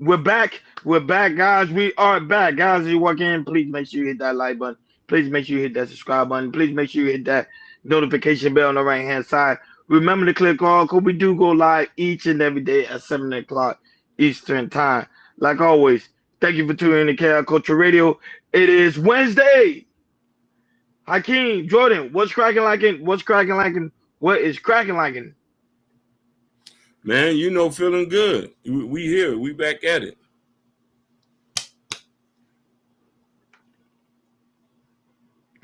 We're back. We're back, guys. We are back, guys. As you walk in, please make sure you hit that like button. Please make sure you hit that subscribe button. Please make sure you hit that notification bell on the right hand side. Remember to click all because we do go live each and every day at 7 o'clock Eastern time. Like always, thank you for tuning in to KR Culture Radio. It is Wednesday. Hakeem, Jordan, what's cracking like in? What's cracking like in? What is cracking like in? Man, feeling good. We here. We back at it.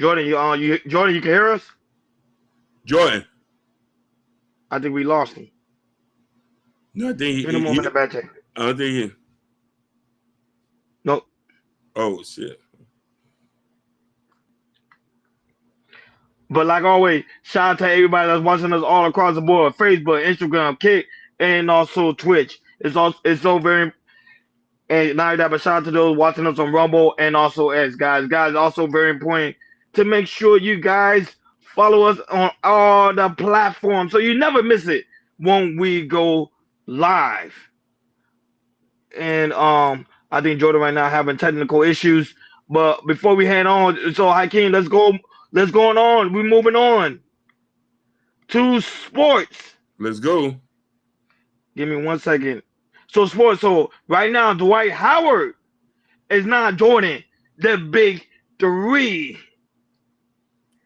Jordan, Jordan, you can hear us? Jordan. I think we lost him. No, I think Give him a moment, bad check. I don't think he. No. Oh shit. But like always, shout out to everybody that's watching us all across the board: Facebook, Instagram, Kick, and also Twitch. It's so very and not that, but shout out to those watching us on Rumble and also X, guys. Guys, also very important to make sure you guys follow us on all the platforms so you never miss it when we go live. And I think Jordan right now having technical issues. But before we head on, so Hakeem, let's go. Let's go on. We're moving on to sports. Let's go. Give me 1 second. So sports. So right now, Dwight Howard is not Jordan, the big three.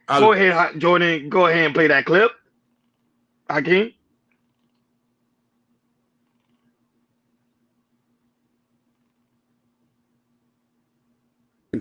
Go ahead, Jordan. Go ahead and play that clip. Hakeem.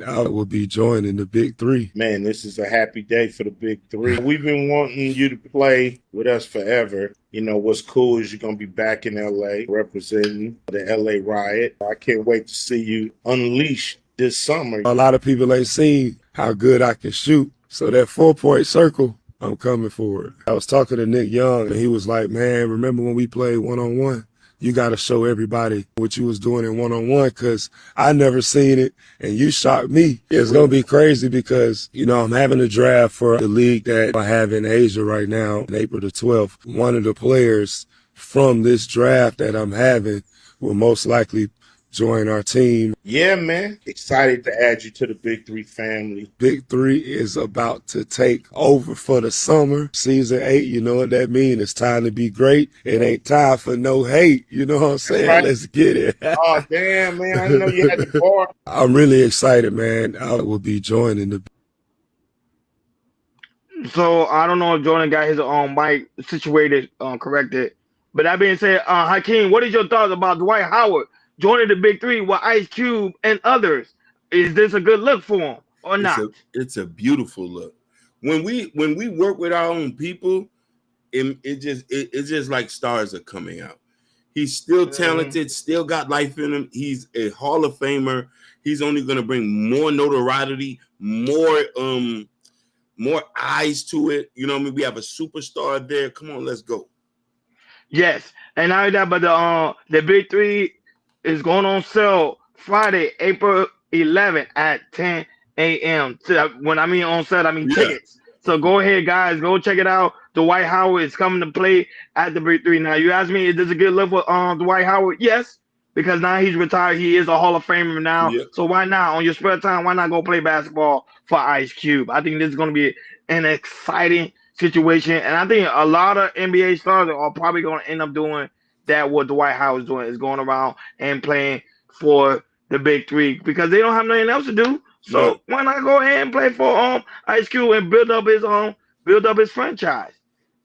I will be joining the big three. Man, this is a happy day for the big three. We've been wanting you to play with us forever. What's cool is you're going to be back in LA representing the LA Riot. I can't wait to see you unleash this summer. A lot of people ain't seen how good I can shoot. So that 4-point circle, I'm coming for it. I was talking to Nick Young, and he was like, man, remember when we played one-on-one? You got to show everybody what you was doing in one-on-one because I never seen it, and you shocked me. It's going to be crazy because, I'm having a draft for the league that I have in Asia right now, on April the 12th. One of the players from this draft that I'm having will most likely join our team. Yeah, man. Excited to add you to the Big Three family. Big Three is about to take over for the summer. Season 8, you know what that means? It's time to be great. It ain't time for no hate. You know what I'm saying? Right. Let's get it. Oh, damn, man. I know you had the bar. I'm really excited, man. I will be joining the. So I don't know if Jordan got his mic situated, corrected. But that being said, Hakeem, what is your thoughts about Dwight Howard joining the big three with Ice Cube and others? Is this a good look for him or not? It's a beautiful look. When we work with our own people, it's just like stars are coming out. He's still talented, still got life in him. He's a Hall of Famer. He's only going to bring more notoriety, more eyes to it. You know what I mean? We have a superstar there. Come on, let's go. Yes, and not that, but the big three is going on sale Friday, April 11th at 10 a.m. When I mean on sale, I mean tickets. So go ahead, guys, go check it out. Dwight Howard is coming to play at the big three. Now, you ask me, is this a good look for Dwight Howard? Yes, because now he's retired. He is a Hall of Famer now. Yeah. So why not, on your spare time, why not go play basketball for Ice Cube? I think this is going to be an exciting situation, and I think a lot of NBA stars are probably going to end up doing that. What Dwight Howard's doing is going around and playing for the big three because they don't have nothing else to do. So why not go ahead and play for Ice Cube and build up his franchise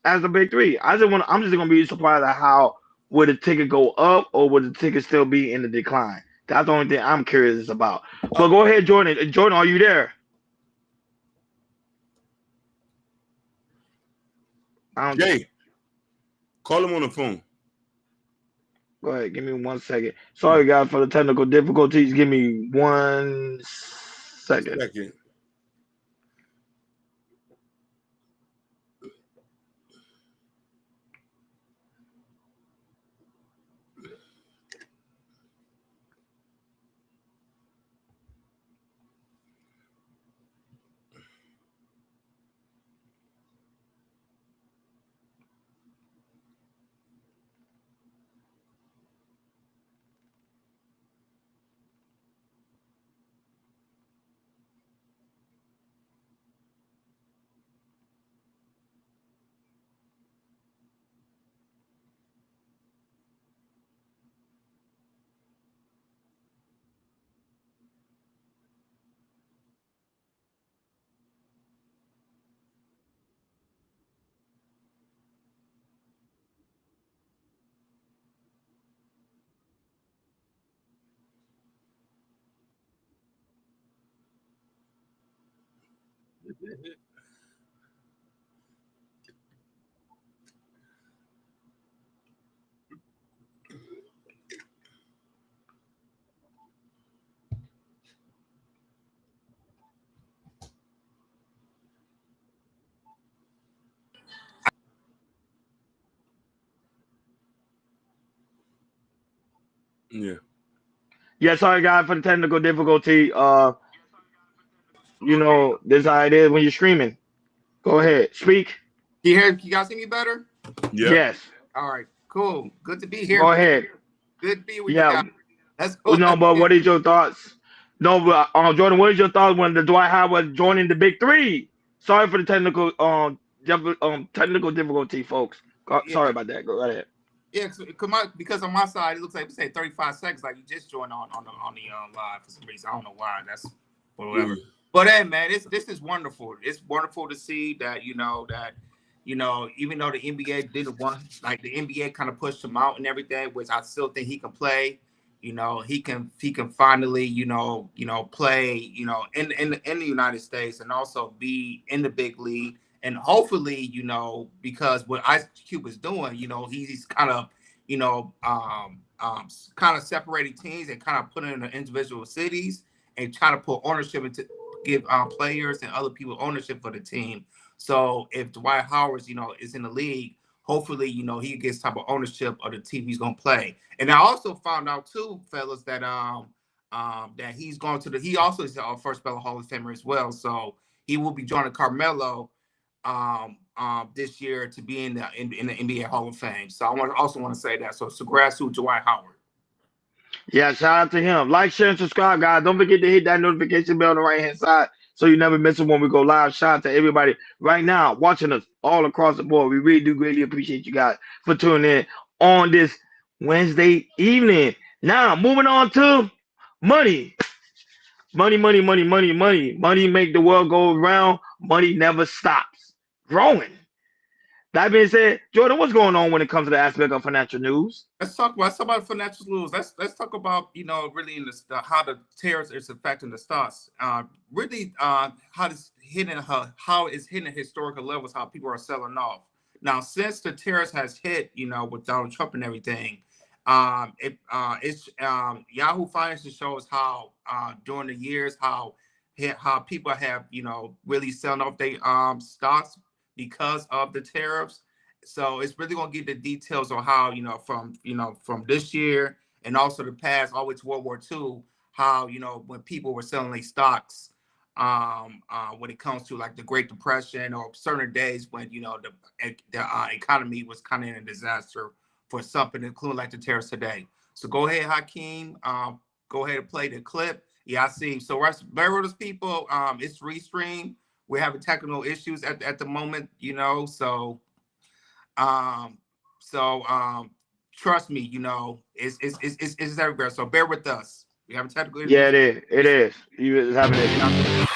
as the big three? I'm just gonna be surprised at how would the ticket go up or would the ticket still be in the decline. That's the only thing I'm curious about. But go ahead, Jordan. Jordan, are you there? Jay, call him on the phone. Go ahead, give me 1 second. Sorry, guys, for the technical difficulties. Give me 1 second. Yeah. Yeah, sorry guys for the technical difficulty. This is how it is when you're streaming. Go ahead, speak. You guys see me better? Yeah. Yes, All right, cool. Good to be here. go ahead. Good to be with you Yeah, guys. Let's go. no, but what is your thoughts? No, but Jordan, what is your thoughts when the Dwight Howard joining the big three? Sorry for the technical difficulty, folks. Sorry about that. Go ahead. Yeah, because on my side it looks like we say 35 seconds, like you just joined on the live for some reason. I don't know why. That's whatever. But hey, man, this is wonderful. It's wonderful to see that even though the NBA didn't want, like the NBA kind of pushed him out and everything, which I still think he can play. He can finally play in the United States and also be in the big league. And hopefully, because what Ice Cube is doing, he's kind of, kind of separating teams and kind of putting in the individual cities and trying to put ownership into give players and other people ownership for the team. So if Dwight Howard, is in the league, hopefully, he gets type of ownership of the team he's going to play. And I also found out too, fellas, that that he's going to he also is our first ballot Hall of Famer as well. So he will be joining Carmelo this year to be in the NBA Hall of Fame. So I also want to say that. So congrats to Dwight Howard. Yeah, shout out to him. Like, share, and subscribe, guys. Don't forget to hit that notification bell on the right-hand side so you never miss it when we go live. Shout out to everybody right now watching us all across the board. We really do greatly appreciate you guys for tuning in on this Wednesday evening. Now, moving on to money. Money, money, money, money, money. Money make the world go round. Money never stops growing. That being said, Jordan, what's going on when it comes to the aspect of financial news? Let's talk about financial news. Let's talk about really in how the tariffs is affecting the stocks. How it's hitting historical levels. How people are selling off now since the tariffs has hit. With Donald Trump and everything. It's Yahoo Finance shows how during the years how people have really selling off their stocks because of the tariffs. So it's really going to get the details on how, from this year and also the past, all the way to World War II, how, when people were selling their stocks, when it comes to like the Great Depression or certain days when, the economy was kind of in a disaster for something, including like the tariffs today. So go ahead, Hakeem. Go ahead and play the clip. Yeah, I see. So bear with us, people. It's restream. We're having technical issues at the moment, so trust me, it's everywhere. So bear with us. We have technical issues. Yeah, it is. It is. You having it.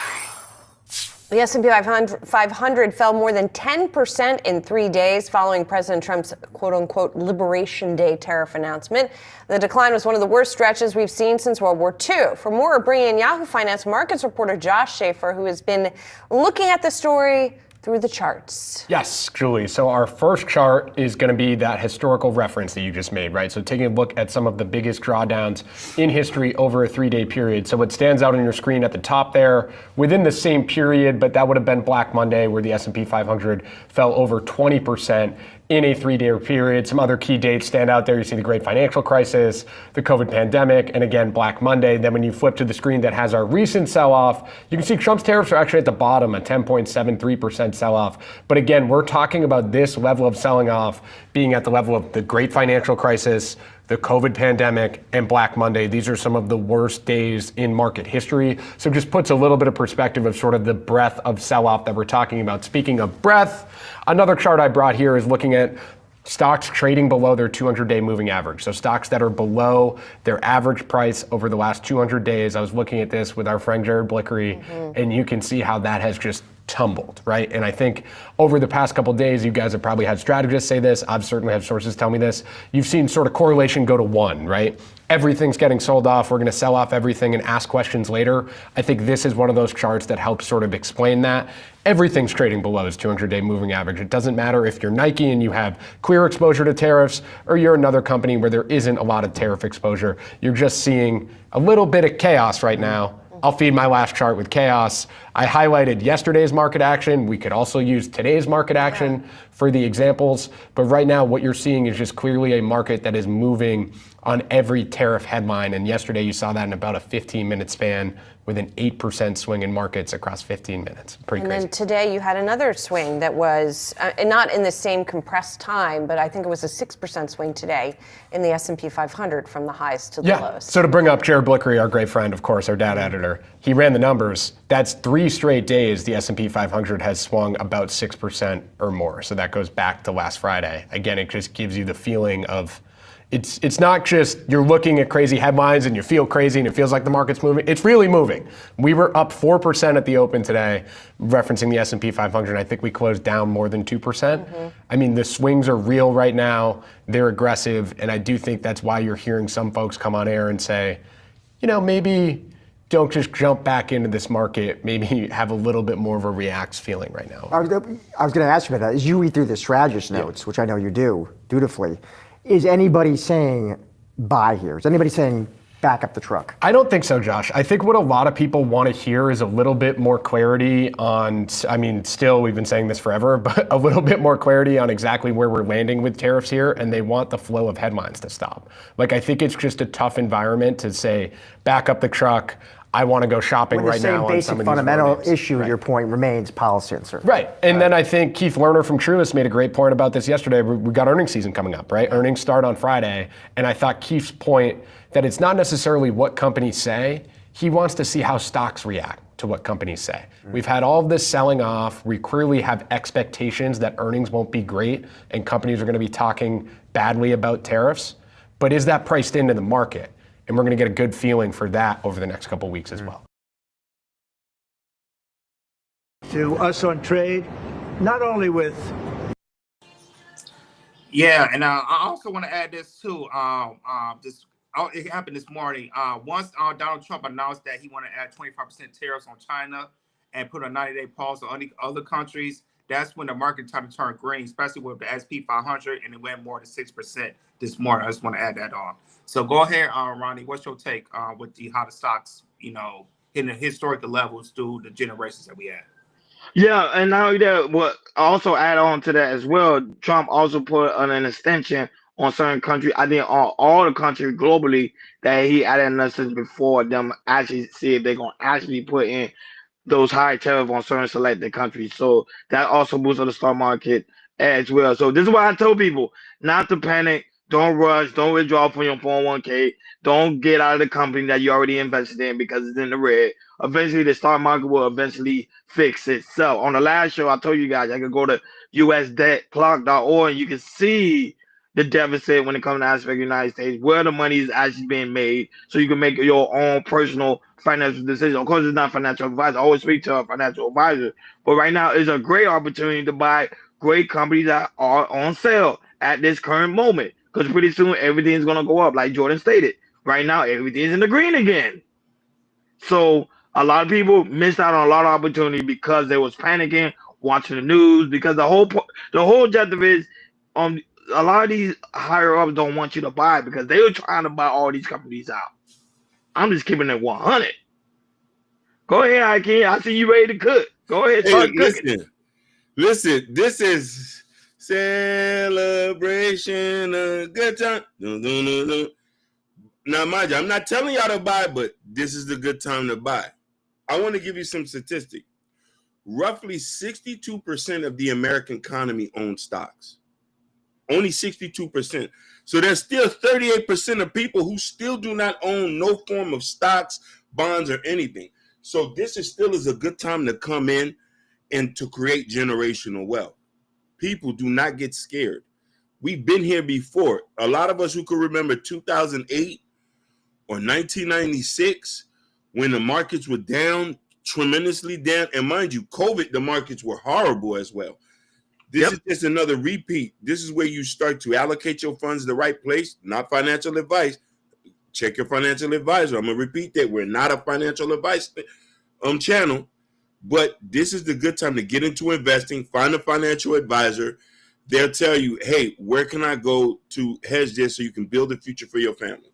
The S&P 500 fell more than 10% in 3 days following President Trump's quote-unquote Liberation Day tariff announcement. The decline was one of the worst stretches we've seen since World War II. For more, we're bringing in Yahoo Finance markets reporter Josh Schaefer, who has been looking at the story through the charts. Yes, Julie. So our first chart is going to be that historical reference that you just made, right? So taking a look at some of the biggest drawdowns in history over a 3-day period. So what stands out on your screen at the top there, within the same period, but that would have been Black Monday, where the S&P 500 fell over 20%. In a 3-day period. Some other key dates stand out there. You see the great financial crisis, the COVID pandemic, and again, Black Monday. Then when you flip to the screen that has our recent sell-off, you can see Trump's tariffs are actually at the bottom, a 10.73% sell-off. But again, we're talking about this level of selling off being at the level of the great financial crisis, the COVID pandemic, and Black Monday. These are some of the worst days in market history. So it just puts a little bit of perspective of sort of the breadth of sell-off that we're talking about. Speaking of breadth, another chart I brought here is looking at stocks trading below their 200-day moving average. So stocks that are below their average price over the last 200 days. I was looking at this with our friend Jared Blickery, and you can see how that has just tumbled, right? And I think over the past couple of days, you guys have probably had strategists say this. I've certainly had sources tell me this. You've seen sort of correlation go to 1, right? Everything's getting sold off. We're going to sell off everything and ask questions later. I think this is one of those charts that helps sort of explain that. Everything's trading below its 200-day moving average. It doesn't matter if you're Nike and you have clear exposure to tariffs, or you're another company where there isn't a lot of tariff exposure. You're just seeing a little bit of chaos right now. I'll feed my last chart with chaos. I highlighted yesterday's market action. We could also use today's market action for the examples. But right now, what you're seeing is just clearly a market that is moving on every tariff headline. And yesterday, you saw that in about a 15-minute span with an 8% swing in markets across 15 minutes. Pretty crazy. And then today, you had another swing that was not in the same compressed time, but I think it was a 6% swing today in the S&P 500 from the highs to the lows. So to bring up Jared Blickery, our great friend, of course, our dad editor, he ran the numbers. That's 3 straight days the S&P 500 has swung about 6% or more. So that goes back to last Friday. Again, it just gives you the feeling of it's not just you're looking at crazy headlines and you feel crazy and it feels like the market's moving. It's really moving. We were up 4% at the open today, referencing the S&P 500. I think we closed down more than 2%. I mean, the swings are real right now. They're aggressive. And I do think that's why you're hearing some folks come on air and say, maybe don't just jump back into this market. Maybe have a little bit more of a reacts feeling right now. I was going to ask you about that. As you read through the strategist notes, which I know you do dutifully, is anybody saying buy here? Is anybody saying back up the truck? I don't think so, Josh. I think what a lot of people want to hear is a little bit more clarity on, still we've been saying this forever, but a little bit more clarity on exactly where we're landing with tariffs here, and they want the flow of headlines to stop. I think it's just a tough environment to say back up the truck. I want to go shopping right now on some of these fundamental issue, your point remains policy uncertainty. Right. And then I think Keith Lerner from Truist made a great point about this yesterday. We got earnings season coming up, right? Earnings start on Friday. And I thought Keith's point that it's not necessarily what companies say. He wants to see how stocks react to what companies say. We've had all of this selling off. We clearly have expectations that earnings won't be great and companies are going to be talking badly about tariffs. But is that priced into the market? And we're going to get a good feeling for that over the next couple of weeks as well. To us on trade, not only with. Yeah, and I also want to add this too. It happened this morning. Once Donald Trump announced that he wanted to add 25% tariffs on China and put a 90-day pause on other countries, that's when the market started to turn green, especially with the S&P 500, and it went more than 6% this morning. I just want to add that on. So go ahead, Ronnie. What's your take with how the stocks, hitting the historical levels through the generations that we had? Yeah, and not only that, what also add on to that as well, Trump also put an extension on certain countries. I think on all the countries globally that he added notices before them actually see if they're going to actually put in those high tariffs on certain selected countries. So that also boosted the stock market as well. So this is why I tell people not to panic. Don't rush. Don't withdraw from your 401k. Don't get out of the company that you already invested in because it's in the red. Eventually, the stock market will eventually fix itself. On the last show, I told you guys I could go to usdebtclock.org and you can see the deficit when it comes to aspect of the United States, where the money is actually being made, so you can make your own personal financial decision. Of course, it's not financial advice. I always speak to a financial advisor. But right now, it's a great opportunity to buy great companies that are on sale at this current moment. Because pretty soon, everything's going to go up, like Jordan stated. Right now, everything's in the green again. So a lot of people missed out on a lot of opportunity because they was panicking, watching the news, because the whole objective is a lot of these higher ups don't want you to buy because they were trying to buy all these companies out. I'm just keeping it 100. Go ahead, Ike. I see you ready to cook. Go ahead, start cooking. Listen, this is celebration, a good time. Now, mind you, I'm not telling y'all to buy, but this is the good time to buy. I want to give you some statistics. Roughly 62% of the American economy owns stocks. Only 62%. So there's still 38% of people who still do not own no form of stocks, bonds, or anything. So this is a good time to come in and to create generational wealth. People do not get scared. We've been here before. A lot of us who can remember 2008 or 1996 when the markets were down tremendously down. And mind you, COVID, the markets were horrible as well. This is just another repeat. This is where you start to allocate your funds the right place, not financial advice. Check your financial advisor. I'm going to repeat that. We're not a financial advice channel, but this is the good time to get into investing. Find a financial advisor. They'll tell you, hey, where can I go to hedge this so you can build a future for your family?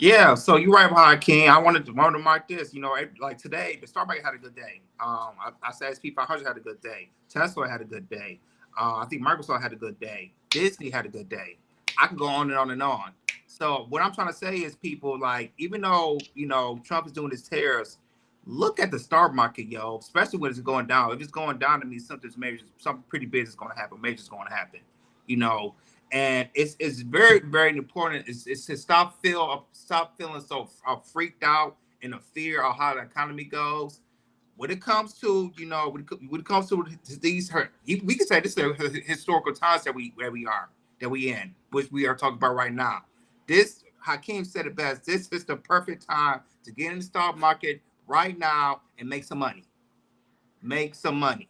Yeah, so you're right behind King. I wanted to mark this. You know, like today, the stock market had a good day. I said SP 500 had a good day. Tesla had a good day. I think Microsoft had a good day. Disney had a good day. I can go on and on and on. So what I'm trying to say is, people, like, even though, you know, Trump is doing his tariffs, look at the stock market, yo. Especially when it's going down. If it's going down, it means something pretty big is going to happen. Major is going to happen. You know. And it's very, very important. It's to stop feeling so freaked out and the fear of how the economy goes. When it comes to, you know, when it comes to these, we can say this is historical times that we in, which we are talking about right now. This, Hakeem said it best. This is the perfect time to get in the stock market right now and make some money. Make some money.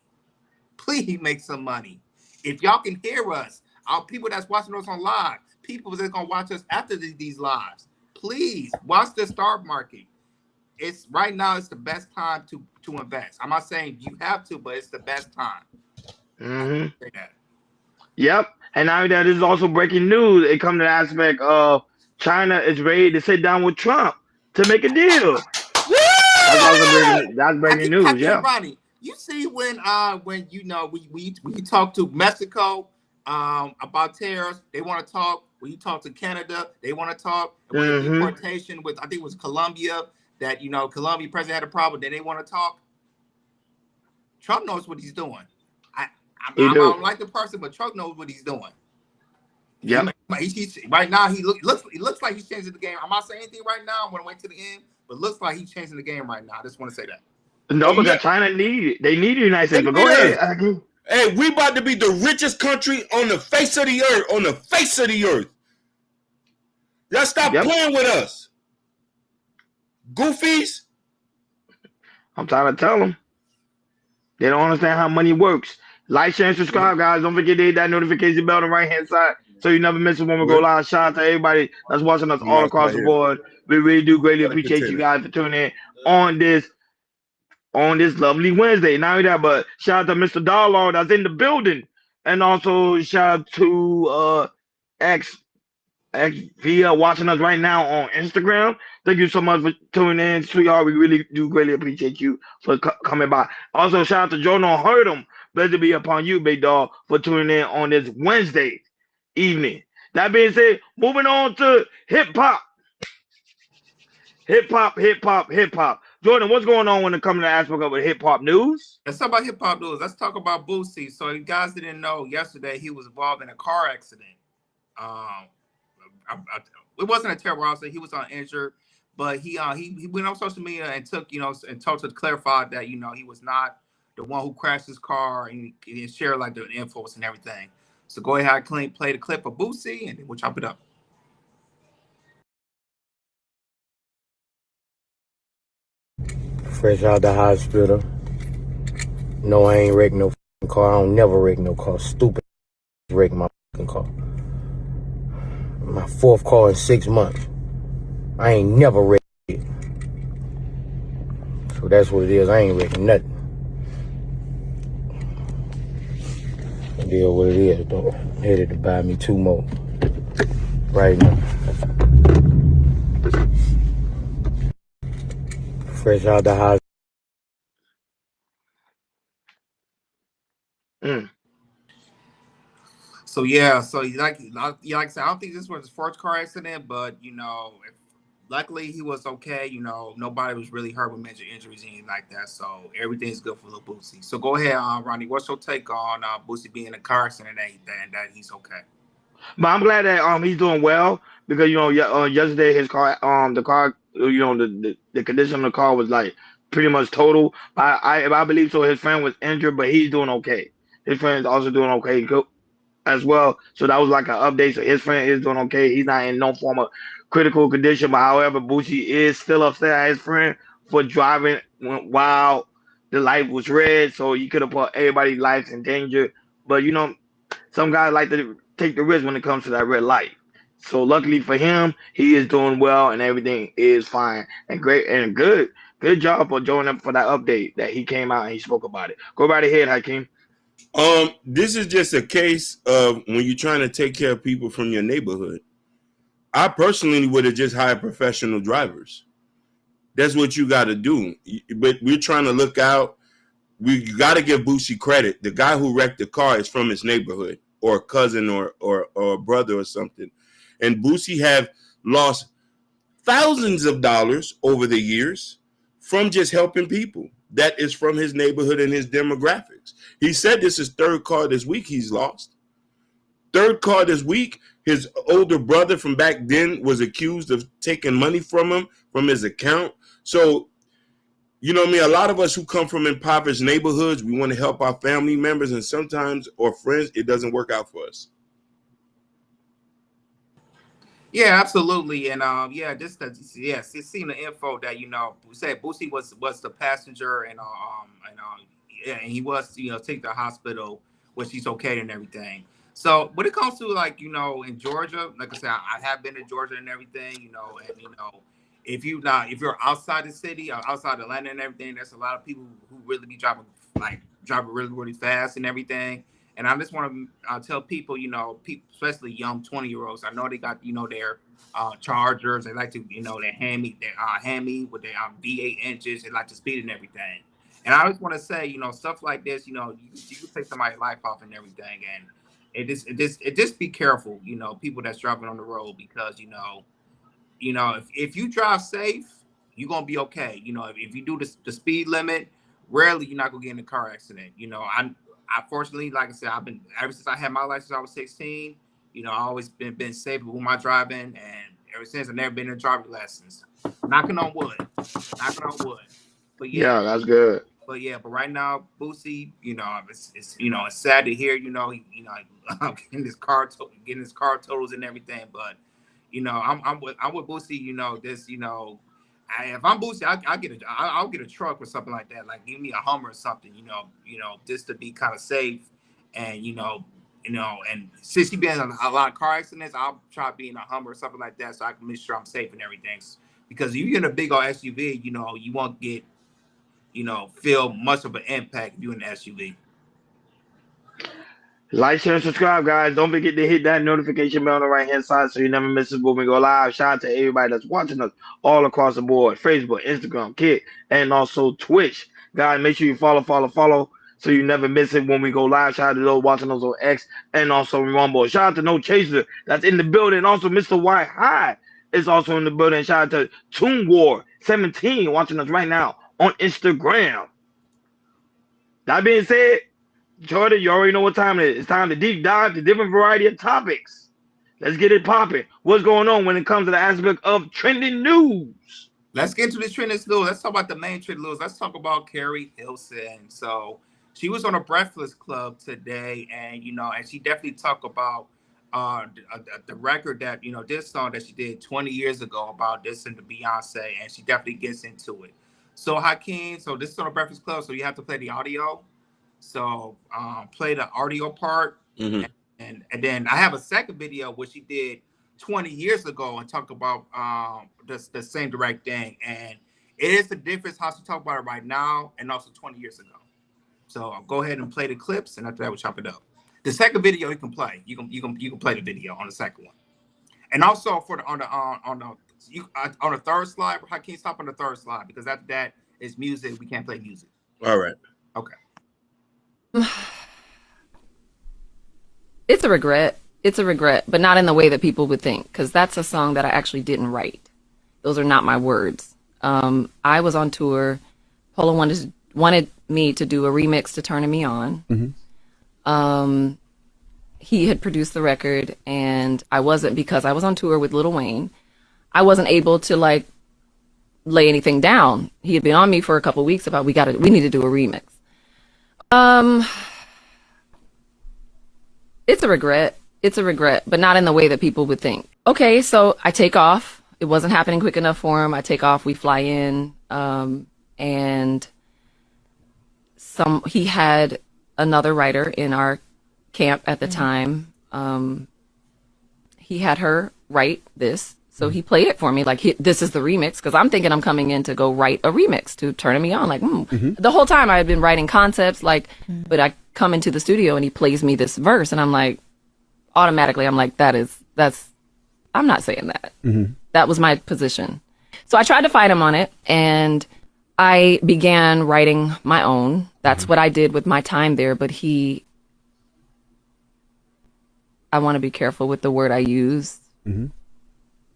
Please make some money. If y'all can hear us. Our people that's watching us on live, people that's gonna watch us after these lives, please watch the stock market. It's right now. It's the best time to invest. I'm not saying you have to, but it's the best time. Mm-hmm. Yep. And now that is also breaking news. It comes to the aspect of China is ready to sit down with Trump to make a deal. That's also breaking news. Yeah. Ronnie, you see when you know we talk to Mexico. About tariffs, they want to talk. When you talk to Canada, they want to talk. And when deportation with, I think it was Colombia, that, you know, Colombia president had a problem, then they want to talk. Trump knows what he's doing. I don't like the person, but Trump knows what he's doing. Yeah. Right now, he looks like he's changing the game. I'm not saying anything right now. I'm going to wait to the end, but it looks like he's changing the game right now. I just want to say that. No, because China they need the United States. But go ahead. Hey, we about to be the richest country on the face of the earth. On the face of the earth. Y'all stop playing with us. Goofies. I'm trying to tell them. They don't understand how money works. Like, share, and subscribe, guys. Don't forget to hit that notification bell on the right-hand side so you never miss it when we go live. Shout out to everybody that's watching us all across the board. We really do greatly appreciate you guys for tuning in on this lovely Wednesday. Not only that, but shout out to Mr. Darlaw that's in the building. And also shout out to X via watching us right now on Instagram. Thank you so much for tuning in, sweetheart. We really do greatly appreciate you for coming by. Also, shout out to Jonah Hurdum. Blessed be upon you, big dog, for tuning in on this Wednesday evening. That being said, moving on to hip hop. Hip hop. Jordan, what's going on when it comes to the aspect of hip hop news? Let's talk about hip hop news. Let's talk about Boosie. So, you guys didn't know, yesterday he was involved in a car accident. It wasn't a terrible accident. He was uninjured, but he went on social media and told to clarify that, you know, he was not the one who crashed his car, and he shared like the infos and everything. So go ahead, play the clip of Boosie, and then we'll chop it up. Fresh out the hospital. No, I ain't wrecked no car. I don't never wreck no car. Stupid wreck my car. My fourth car in 6 months. I ain't never wrecked it. So that's what it is. I ain't wrecking nothing. It is what it is, though. I'm headed to buy me 2 more. Right now. Fresh out the house. So yeah, like I said, I don't think this was his first car accident, but you know, luckily he was okay. You know, nobody was really hurt with major injuries, anything like that. So everything's good for little Boosie. So go ahead, Ronnie. What's your take on Boosie being in a car accident and that he's okay? But I'm glad that he's doing well, because, you know, yesterday his car the car, you know, the condition of the car was like pretty much total. I believe so. His friend was injured, but he's doing okay. His friend is also doing okay as well. So that was like an update. So his friend is doing okay. He's not in no form of critical condition. But however, Boosie is still upset at his friend for driving while the light was red, so you could have put everybody's lives in danger. But some guys like to take the risk when it comes to that red light. So luckily for him, he is doing well and everything is fine and great and good. Good job for joining up for that update that he came out and he spoke about it. Go right ahead, Hakeem. This is just a case of when you're trying to take care of people from your neighborhood. I personally would have just hired professional drivers. That's what you got to do. But we're trying to look out. We got to give Boosie credit. The guy who wrecked the car is from his neighborhood, or a cousin, or a brother, or something. And Boosie have lost thousands of dollars over the years from just helping people. That is from his neighborhood and his demographics. He said this is third car this week he's lost. Third car this week. His older brother from back then was accused of taking money from him from his account. So, you know what I mean? A lot of us who come from impoverished neighborhoods, we want to help our family members, and sometimes, or friends, it doesn't work out for us. Yeah, absolutely, and yes, it's seen the info that said Boosie was the passenger, and and he was taken to the hospital, which he's okay and everything. So when it comes to in Georgia, like I said, I have been to Georgia and everything, and if you're outside the city, or outside Atlanta and everything, there's a lot of people who really be driving really, really fast and everything. And I just want to tell people, people, especially young 20-year-olds, I know they got, their Chargers. They like to, their Hemi with their V8 engines. They like to speed and everything. And I just want to say, stuff like this, you can take somebody's life off and everything. And it just be careful, people that's driving on the road, because, if you drive safe, you're going to be okay. If you do the speed limit, rarely you're not going to get in a car accident. I fortunately, like I said, I've been, ever since I had my license, I was 16. I always been safe with my driving, and ever since I've never been in driving lessons. Knocking on wood. But yeah, that's good. But right now, Boosie, it's sad to hear, getting his car totals and everything. But I'm with Boosie. If I'm Boosie, I'll get a truck or something like that. Like give me a Hummer or something, just to be kind of safe. And and since he been in a lot of car accidents, I'll try being a Hummer or something like that, so I can make sure I'm safe and everything. Because if you're in a big old SUV, you won't get, feel much of an impact if you're in an SUV. Like, share, and subscribe, guys. Don't forget to hit that notification bell on the right-hand side so you never miss us when we go live. Shout out to everybody that's watching us all across the board. Facebook, Instagram, Kit, and also Twitch. Guys, make sure you follow so you never miss it when we go live. Shout out to those watching us on X and also Rumble. Shout out to No Chaser that's in the building. Also, Mr. White High is also in the building. Shout out to Toon War 17 watching us right now on Instagram. That being said, Jordan, you already know what time it is. It's time to deep dive to different variety of topics. Let's get it popping. What's going on when it comes to the aspect of trending news? Let's get into the trending news. Let's talk about the main trending news. Let's talk about Keri Hilson. So she was on a Breakfast Club today, and and she definitely talked about the record that this song that she did 20 years ago about this and the Beyoncé, and she definitely gets into it. So Hakeem, so this is on a Breakfast Club, so you have to play the audio. So play the audio part, and then I have a second video which she did 20 years ago and talk about the same direct thing, and it is the difference how she talk about it right now and also 20 years ago. So I'll go ahead and play the clips, and after that we'll chop it up. The second video you can play. You can play the video on the second one, and also for on the third slide. Hakeem, stop on the third slide because after that is music. We can't play music. All right. Okay. It's a regret. It's a regret, but not in the way that people would think, because that's a song that I actually didn't write. Those are not my words. I was on tour. Polo wanted me to do a remix to Turning Me On. He had produced the record, and I wasn't, because I was on tour with Lil Wayne. I wasn't able to lay anything down. He had been on me for a couple of weeks about we need to do a remix. It's a regret. It's a regret, but not in the way that people would think. Okay, so I take off it wasn't happening quick enough for him. I take off, we fly in, and he had another writer in our camp at the time. He had her write this. So he played it for me, like, this is the remix, because I'm thinking I'm coming in to go write a remix to turn me on. Like, The whole time I had been writing concepts, like, but I come into the studio and he plays me this verse, and I'm like, automatically, I'm like, I'm not saying that. That was my position. So I tried to fight him on it, and I began writing my own. That's what I did with my time there, but I want to be careful with the word I use.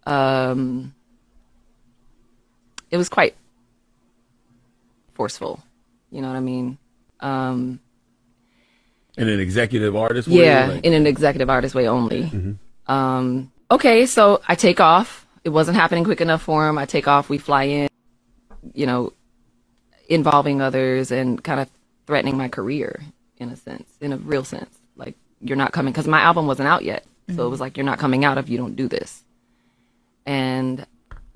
It was quite forceful, you know what I mean? In an executive artist way? Yeah, in an executive artist way only. Okay, so I take off. It wasn't happening quick enough for him. I take off, we fly in, involving others and kind of threatening my career in a sense, in a real sense. Like, you're not coming, because my album wasn't out yet. So it was like, you're not coming out if you don't do this. And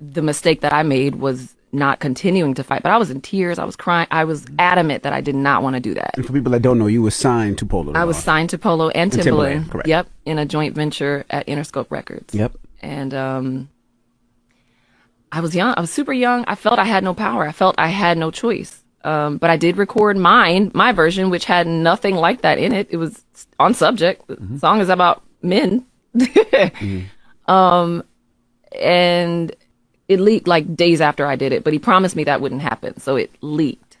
the mistake that I made was not continuing to fight. But I was in tears. I was crying. I was adamant that I did not want to do that. And for people that don't know, you were signed to Polo. I was signed to Polo and Timbaland. Correct. Yep, in a joint venture at Interscope Records. Yep. And I was young. I was super young. I felt I had no power. I felt I had no choice. But I did record my version, which had nothing like that in it. It was on subject. The song is about men. And it leaked like days after I did it, but he promised me that wouldn't happen, so it leaked.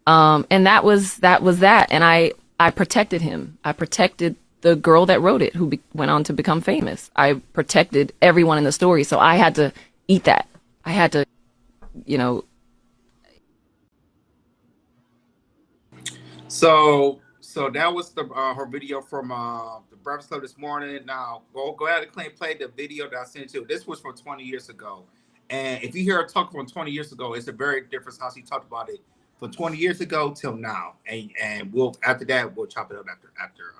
And that was that. And I protected him. I protected the girl that wrote it, who went on to become famous. I protected everyone in the story, so I had to eat that. I had to, So that was her video from the Breakfast Club this morning. Now go ahead and play the video that I sent you. This was from 20 years ago, and if you hear her talk from 20 years ago, it's a very different how she talked about it from 20 years ago till now. And we'll after that we'll chop it up after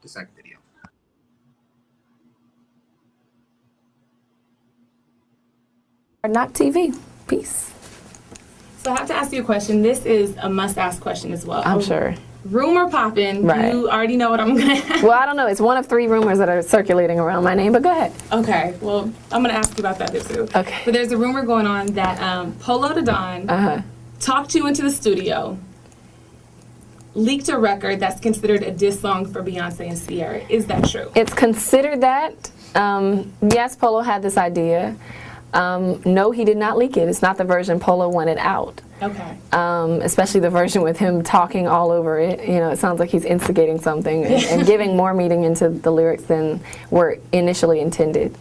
the second video. Not TV. Peace. So I have to ask you a question. This is a must-ask question as well. I'm sure. Rumor popping. Right. You already know what I'm going to ask. Well, I don't know. It's one of 3 rumors that are circulating around my name, but go ahead. Okay. Well, I'm going to ask you about that too. Okay. But there's a rumor going on that Polo the Don talked you into the studio, leaked a record that's considered a diss song for Beyonce and Ciara. Is that true? It's considered that. Yes, Polo had this idea. No, he did not leak it. It's not the version Polo wanted out. Okay. Especially the version with him talking all over it. It sounds like he's instigating something and giving more meaning into the lyrics than were initially intended.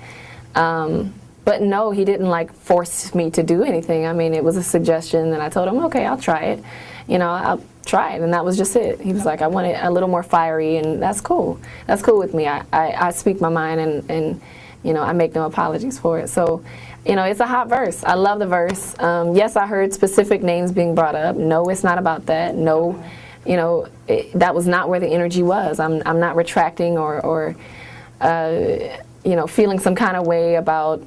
But no, he didn't force me to do anything. I mean, it was a suggestion, and I told him, okay, I'll try it. I'll try it, and that was just it. He was like, I want it a little more fiery, and that's cool. That's cool with me. I speak my mind, and I make no apologies for it. So, it's a hot verse. I love the verse. Yes, I heard specific names being brought up. No, it's not about that. No, that was not where the energy was. I'm not retracting or feeling some kind of way about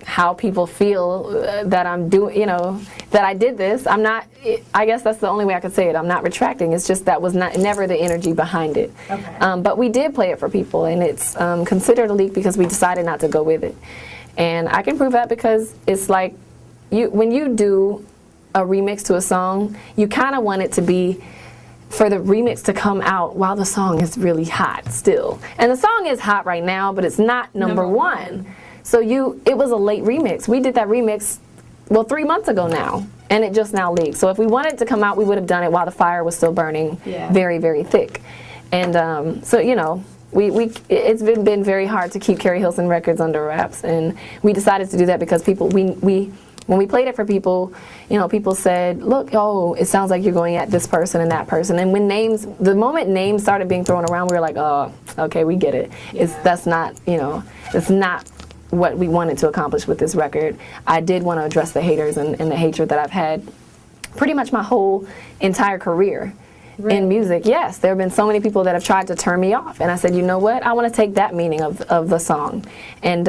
how people feel that I'm doing, that I did this. I'm not, I guess that's the only way I could say it. I'm not retracting. It's just that was never the energy behind it. Okay. But we did play it for people, and it's considered a leak because we decided not to go with it. And I can prove that because it's like, when you do a remix to a song, you kind of want it to be for the remix to come out while the song is really hot still. And the song is hot right now, but it's not number one. So it was a late remix. We did that remix, 3 months ago now, and it just now leaked. So if we wanted it to come out, we would have done it while the fire was still burning very, very thick. And it's been very hard to keep Keri Hilson Records under wraps, and we decided to do that because when we played it for people, people said, look, it sounds like you're going at this person and that person. And the moment names started being thrown around, we were like, oh, okay, we get it. That's not, it's not what we wanted to accomplish with this record. I did want to address the haters and the hatred that I've had pretty much my whole entire career. in music. Yes, there have been so many people that have tried to turn me off, and I said, you know what? I want to take that meaning of the song, and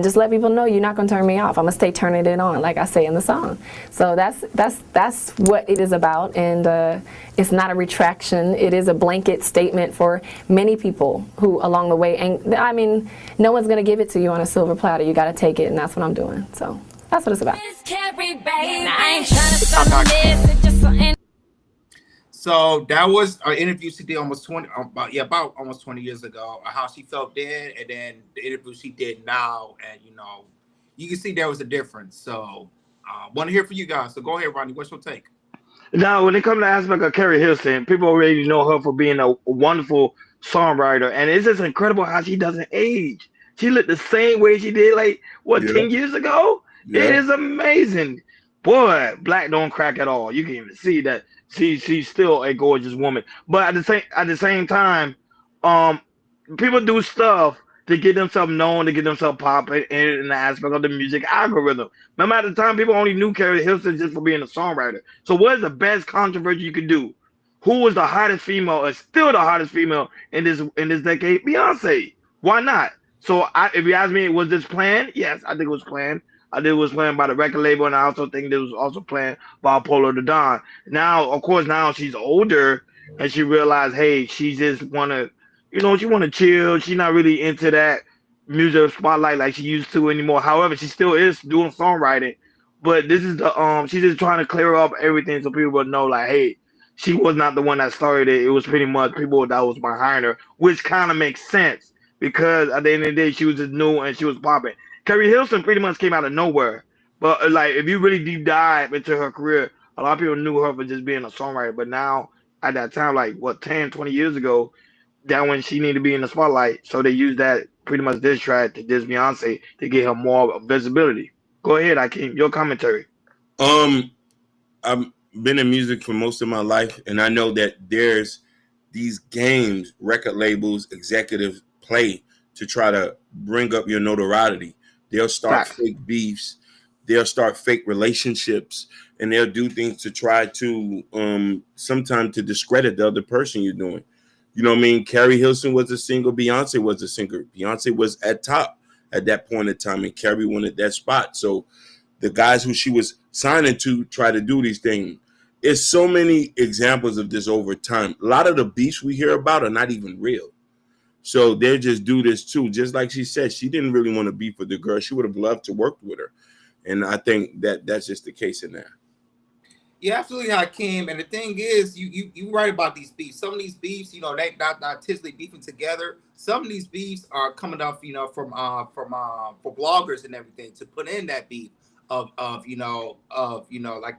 just let people know you're not going to turn me off. I'm gonna stay turning it on, like I say in the song. So that's what it is about, and it's not a retraction. It is a blanket statement for many people who along the way. And I mean, no one's going to give it to you on a silver platter. You got to take it, and that's what I'm doing. So that's what it's about. So that was an interview she did about almost 20 years ago. How she felt then, and then the interview she did now, and you can see there was a difference. So, want to hear from you guys. So go ahead, Ronnie. What's your take? Now, when it comes to the aspect of Keri Hilson, people already know her for being a wonderful songwriter, and it's just incredible how she doesn't age. She looked the same way she did, 10 years ago? Yeah. It is amazing. Boy, black don't crack at all. You can even see that she's still a gorgeous woman. But at the same time, people do stuff to get themselves known, to get themselves popping in the aspect of the music algorithm. Remember at the time, people only knew Keri Hilson just for being a songwriter. So what is the best controversy you could do? Who was the hottest female, or still the hottest female in this decade? Beyoncé. Why not? So if you ask me, was this planned? Yes, I think it was planned. I think it was planned by the record label, and I also think it was also planned by Polo the Don. Now, of course, now she's older, and she realized, hey, she just wanna, she wanna chill. She's not really into that music spotlight like she used to anymore. However, she still is doing songwriting, but this is she's just trying to clear up everything so people will know, like, hey, she was not the one that started it. It was pretty much people that was behind her, which kind of makes sense because at the end of the day, she was just new and she was popping. Keri Hilson pretty much came out of nowhere. But if you really deep dive into her career, a lot of people knew her for just being a songwriter. But now, at that time, 10, 20 years ago, that when she needed to be in the spotlight. So they used that pretty much diss track to diss Beyonce to get her more visibility. Go ahead, Akeem, your commentary. I've been in music for most of my life, and I know that there's these games record labels, executives play to try to bring up your notoriety. They'll start fake beefs, they'll start fake relationships, and they'll do things to try to sometimes to discredit the other person you're doing. You know what I mean? Keri Hilson was a single, Beyonce was a singer. Beyonce was at top at that point in time, and Keri wanted that spot. So the guys who she was signing to try to do these things. There's so many examples of this over time. A lot of the beefs we hear about are not even real. So they just do this too. Just like she said, she didn't really want to beef with the girl. She would have loved to work with her. And I think that's just the case in there. Yeah, absolutely, Hakeem. And the thing is, you right about these beefs. Some of these beefs, they not typically beefing together. Some of these beefs are coming off, from for bloggers and everything to put in that beef of like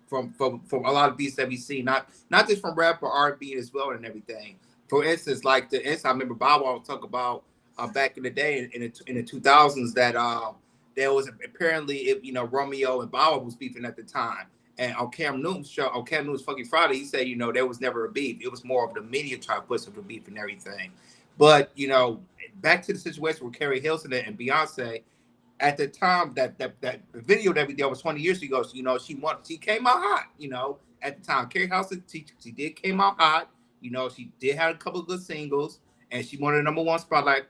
from a lot of beefs that we see, not just from rap or R&B as well and everything. For instance, I remember Bob Wall talk about back in the day in the 2000s that there was apparently Romeo and Bob was beefing at the time. And on Cam Newton's show, on Cam Newton's Fucking Friday, he said, there was never a beef. It was more of the media trying to put some beef and everything. But, back to the situation with Keri Hilson and Beyonce, at the time that the video that we did was 20 years ago, she came out hot, at the time. Keri Hilson, she did came out hot. She did have a couple of good singles, and she wanted the #1 spot,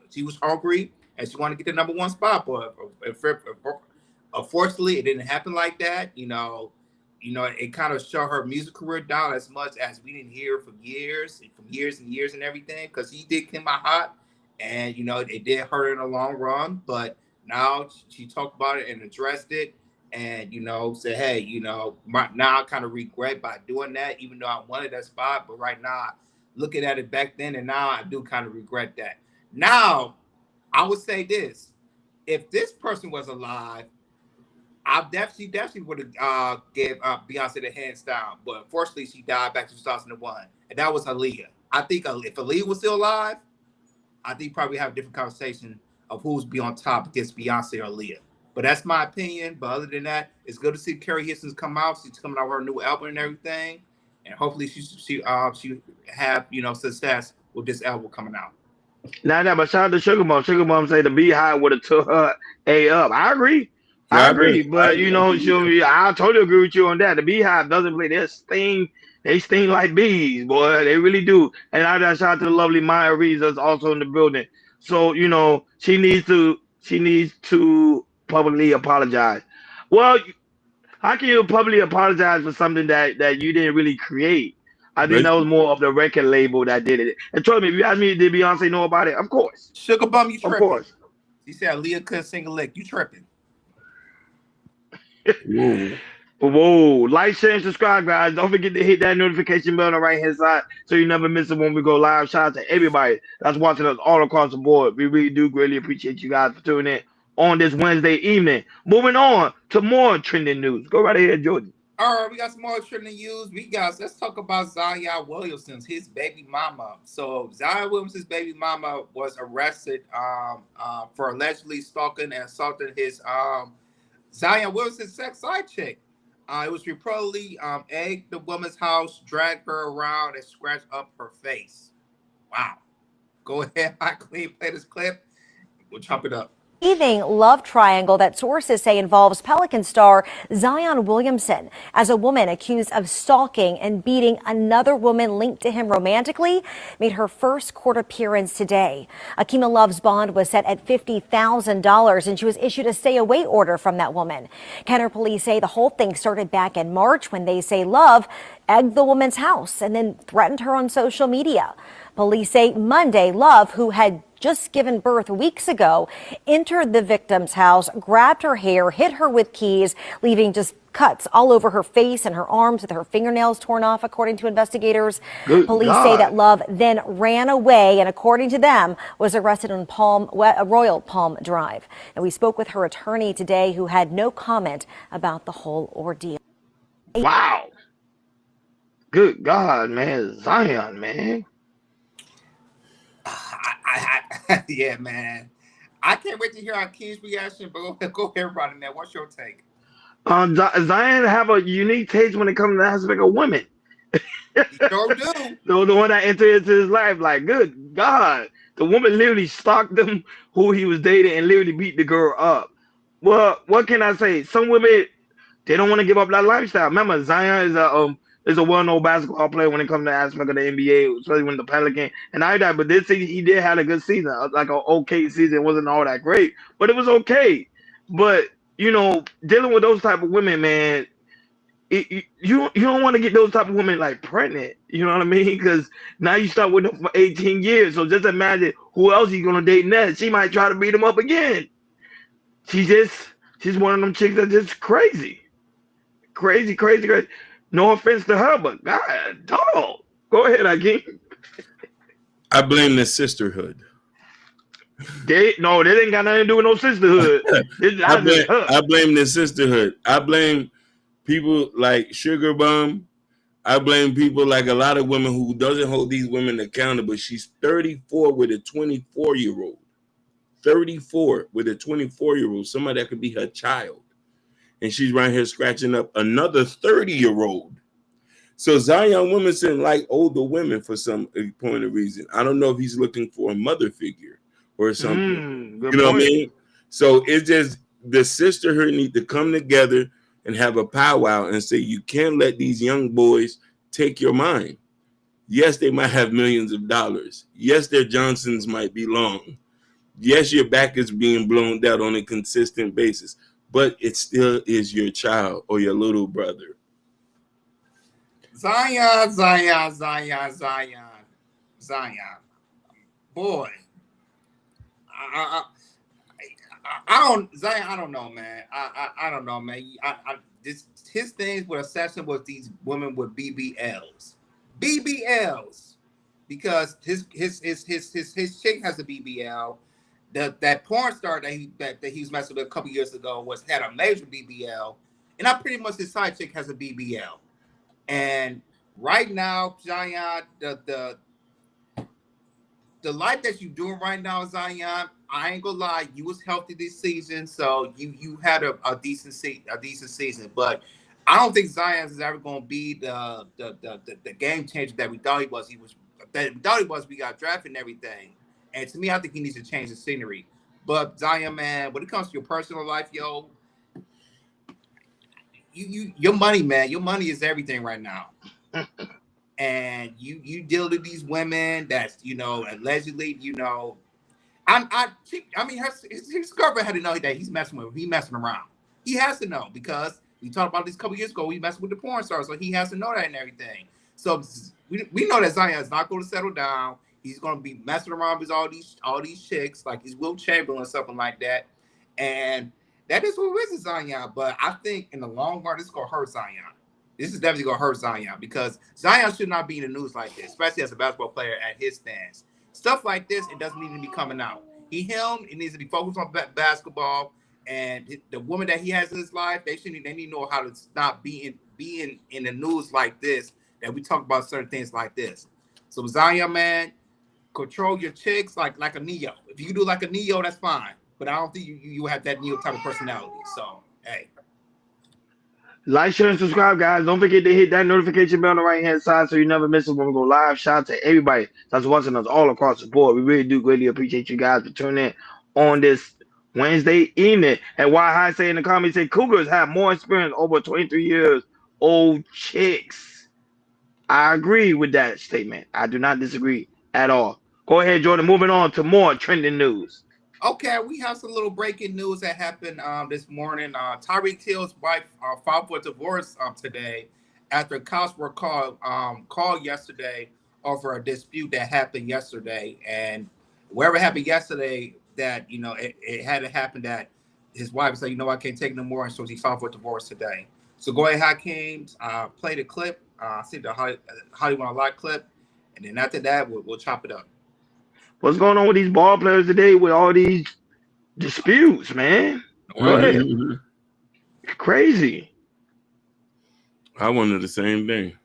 she was hungry, and she wanted to get the #1 spot. But unfortunately, it didn't happen like that. It kind of shut her music career down as much as we didn't hear from years and years and everything, because he did come out hot, and it did hurt her in the long run. But now she talked about it and addressed it. And, said, hey, now I kind of regret by doing that, even though I wanted that spot. But right now, looking at it back then and now, I do kind of regret that. Now, I would say this. If this person was alive, I definitely would have gave Beyonce the hands down. But unfortunately, she died back in 2001. And that was Aaliyah. I think if Aaliyah was still alive, I think probably have a different conversation of who's be on top against Beyonce or Aaliyah. But that's my opinion. But other than that, it's good to see Keri Hilson come out. She's coming out with her new album and everything, and hopefully she have success with this album coming out. But shout out to Sugar Mom. Sugar Mom say the Beehive would have took her up. I agree. I agree, but I totally agree with you on that. The Beehive doesn't play their sting. They sting like bees, boy. They really do. And I got shout out to the lovely Maya Reeves that's also in the building. So she needs to publicly apologize. Well, how can you publicly apologize for something that you didn't really create? I think that was more of the record label that did it. And trust me, if you ask me, did Beyonce know about it? Of course. Sugar Bum, you Of tripping. course. She said Aaliyah couldn't sing a lick. You tripping. Whoa. Like, share, and subscribe, guys. Don't forget to hit that notification bell on the right hand side so you never miss it when we go live. Shout out to everybody that's watching us all across the board. We really do greatly appreciate you guys for tuning in on this Wednesday evening. Moving on to more trending news. Go right ahead, Jordan. All right, we got some more trending news. Let's talk about Zion Williamson, his baby mama. So Zion Williamson's baby mama was arrested for allegedly stalking and assaulting his Zion Williamson's sex side chick. It was reportedly egged the woman's house, dragged her around, and scratched up her face. Wow. Go ahead, Hot Queen, play this clip. We'll chop it up. Love triangle that sources say involves Pelican star Zion Williamson as a woman accused of stalking and beating another woman linked to him romantically made her first court appearance today. Akima Love's bond was set at $50,000 and she was issued a stay away order from that woman. Kenner police say the whole thing started back in March when they say Love egged the woman's house and then threatened her on social media. Police say Monday, Love, who had just given birth weeks ago, entered the victim's house, grabbed her hair, hit her with keys, leaving just cuts all over her face and her arms with her fingernails torn off, according to investigators. Police say that Love then ran away and, according to them, was arrested on Royal Palm Drive. And we spoke with her attorney today, who had no comment about the whole ordeal. Wow. Good God, man. Zion, man. Yeah, man. I can't wait to hear our King's reaction, but go ahead, Rodney, man. What's your take? Zion have a unique taste when it comes to the aspect of women. Sure do. The one that entered into his life, like, good God. The woman literally stalked him, who he was dating, and literally beat the girl up. Well, what can I say? Some women, they don't want to give up that lifestyle. Remember, Zion is a well-known basketball player when it comes to the aspect of the NBA, especially when the Pelican and I that. But this season, he did have a good season, like an okay season. It wasn't all that great, but it was okay. But dealing with those type of women, man, you don't want to get those type of women like pregnant. You know what I mean? Because now you start with them for 18 years. So just imagine who else he's gonna date next. She might try to beat him up again. She's one of them chicks that's just crazy. No offense to her, but God, dog. Go ahead, Akeem. I blame the sisterhood. They ain't got nothing to do with no sisterhood. I blame the sisterhood. I blame people like Sugar Bum. I blame people like a lot of women who doesn't hold these women accountable. She's 34 with a 24-year-old. 34 with a 24-year-old, somebody that could be her child. And she's right here scratching up another 30-year-old. So Zion Williamson like older women for some point of reason. I don't know if he's looking for a mother figure or something. You know what I mean? So it's just the sisterhood need to come together and have a powwow and say, you can't let these young boys take your mind. Yes, they might have millions of dollars. Yes, their Johnsons might be long. Yes, your back is being blown out on a consistent basis. But it still is your child or your little brother. Zion. Boy. I don't know, man. I don't know, man. His things with obsession was these women with BBLs. Because his chick has a BBL. That porn star that he was messing with a couple years ago had a major BBL, and I pretty much his side chick has a BBL. And right now, Zion, the life that you're doing right now, Zion, I ain't gonna lie, you was healthy this season, so you had a decent season. But I don't think Zion is ever gonna be the game changer that we thought he was. We got drafted and everything. And to me, I think he needs to change the scenery. But Zion, man, when it comes to your personal life, yo, your money, man. Your money is everything right now. And you deal with these women that's, allegedly, I mean, his girlfriend had to know that he's messing with him. He messing around. He has to know because we talked about this a couple years ago. We messed with the porn star, so he has to know that and everything. So we know that Zion is not going to settle down. He's going to be messing around with all these chicks, like he's Will Chamberlain, something like that. And that is what it is, Zion. But I think in the long run, this is going to hurt Zion. This is definitely going to hurt Zion because Zion should not be in the news like this, especially as a basketball player at his stance. Stuff like this, it doesn't need to be coming out. It needs to be focused on basketball. And the woman that he has in his life, they need to know how to stop being in the news like this, that we talk about certain things like this. So Zion, man, control your chicks like a Neo. If you do like a Neo, that's fine. But I don't think you have that Neo type of personality. So, hey. Like, share, and subscribe, guys. Don't forget to hit that notification bell on the right-hand side so you never miss us when we go live. Shout out to everybody that's watching us all across the board. We really do greatly appreciate you guys for tuning in on this Wednesday evening. And why I say in the comments, say Cougars have more experience over 23 years old chicks. I agree with that statement. I do not disagree at all. Go ahead, Jordan. Moving on to more trending news. Okay, we have some little breaking news that happened this morning. Tyreek Hill's wife filed for divorce today after cops were called yesterday over a dispute that happened yesterday. And wherever it happened yesterday, that it had to happen that his wife said, I can't take no more, and so he filed for divorce today. So go ahead, Hakeem, play the clip. See the Hollywood Unlocked clip, and then after that, we'll chop it up. What's going on with these ball players today with all these disputes, man? Crazy. I wanted the same thing.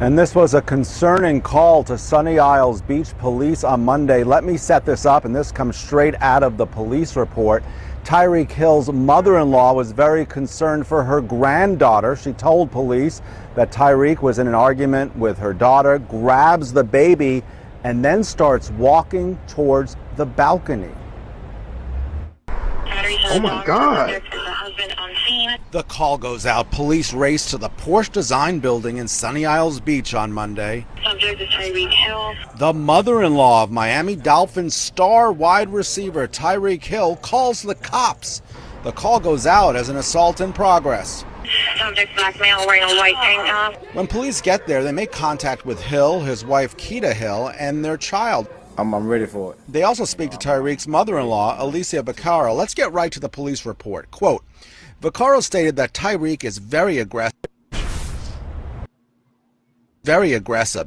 And this was a concerning call to Sunny Isles Beach Police on Monday. Let me set this up, and this comes straight out of the police report. Tyreek Hill's mother-in-law was very concerned for her granddaughter. She told police that Tyreek was in an argument with her daughter, grabs the baby, and then starts walking towards the balcony. Oh my God. The call goes out. Police race to the Porsche Design building in Sunny Isles Beach on Monday. Subject is Tyreek Hill. The mother-in-law of Miami Dolphins star wide receiver Tyreek Hill calls the cops. The call goes out as an assault in progress. Subject black male wearing a white tank top. When police get there, they make contact with Hill, his wife Keita Hill, and their child. I'm ready for it. They also speak to Tyreek's mother-in-law, Alicia Vaccaro. Let's get right to the police report. Quote, Vaccaro stated that Tyreek is very aggressive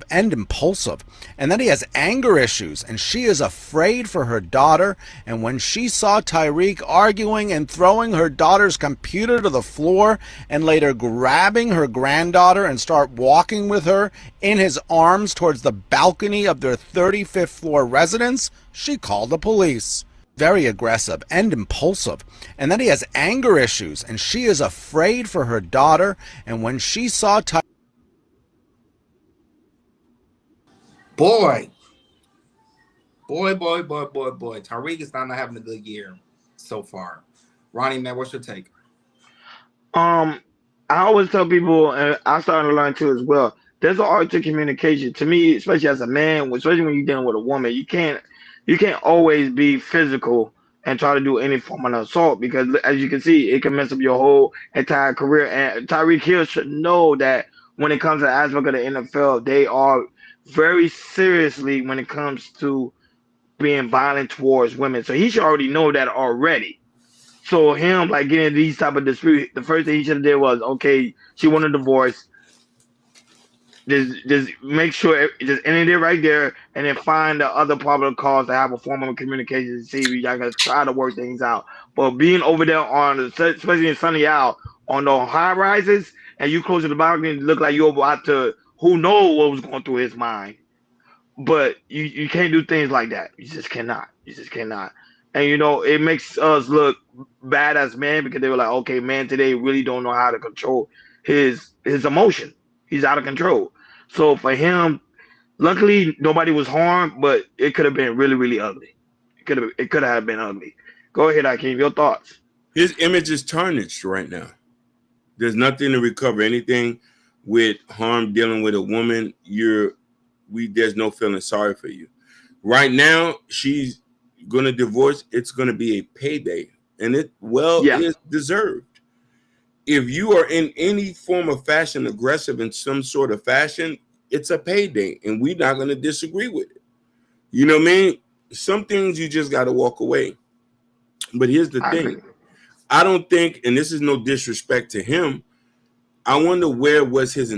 and impulsive, and that he has anger issues, and she is afraid for her daughter. And when she saw Tyreek arguing and throwing her daughter's computer to the floor, and later grabbing her granddaughter and start walking with her in his arms towards the balcony of their 35th floor residence, she called the police. Very aggressive and impulsive, and that he has anger issues, and she is afraid for her daughter. And when she saw Boy. Tyreek is not having a good year so far. Ronnie, man, what's your take? I always tell people, and I started to learn too as well, there's an art to communication. To me, especially as a man, especially when you're dealing with a woman, you can't always be physical and try to do any form of assault, because as you can see, it can mess up your whole entire career. And Tyreek Hill should know that when it comes to the aspect of the NFL, they are very seriously when it comes to being violent towards women. So he should already know that already. So him like getting these type of disputes, the first thing he should have did was, okay, she wanted a divorce. Just make sure just end it right there, and then find the other probable cause to have a form of communication to see if y'all can try to work things out. But being over there on, especially in Sunny Isle, on the high rises, and you close to the balcony, it look like you're about to, who knows what was going through his mind. But you can't do things like that. You just cannot. And it makes us look bad as men, because they were like, okay, man today really don't know how to control his emotion. He's out of control. So for him, luckily nobody was harmed, but it could have been really, really ugly. It could have been ugly. Go ahead, Akeem. Your thoughts. His image is tarnished right now. There's nothing to recover. Anything with harm dealing with a woman, there's no feeling sorry for you. Right now, she's gonna divorce. It's gonna be a payday, and it is deserved. If you are in any form of fashion aggressive in some sort of fashion, it's a payday, and we're not gonna disagree with it. You know what I mean? Some things you just got to walk away. But here's the thing. I don't think, and this is no disrespect to him, I wonder where was his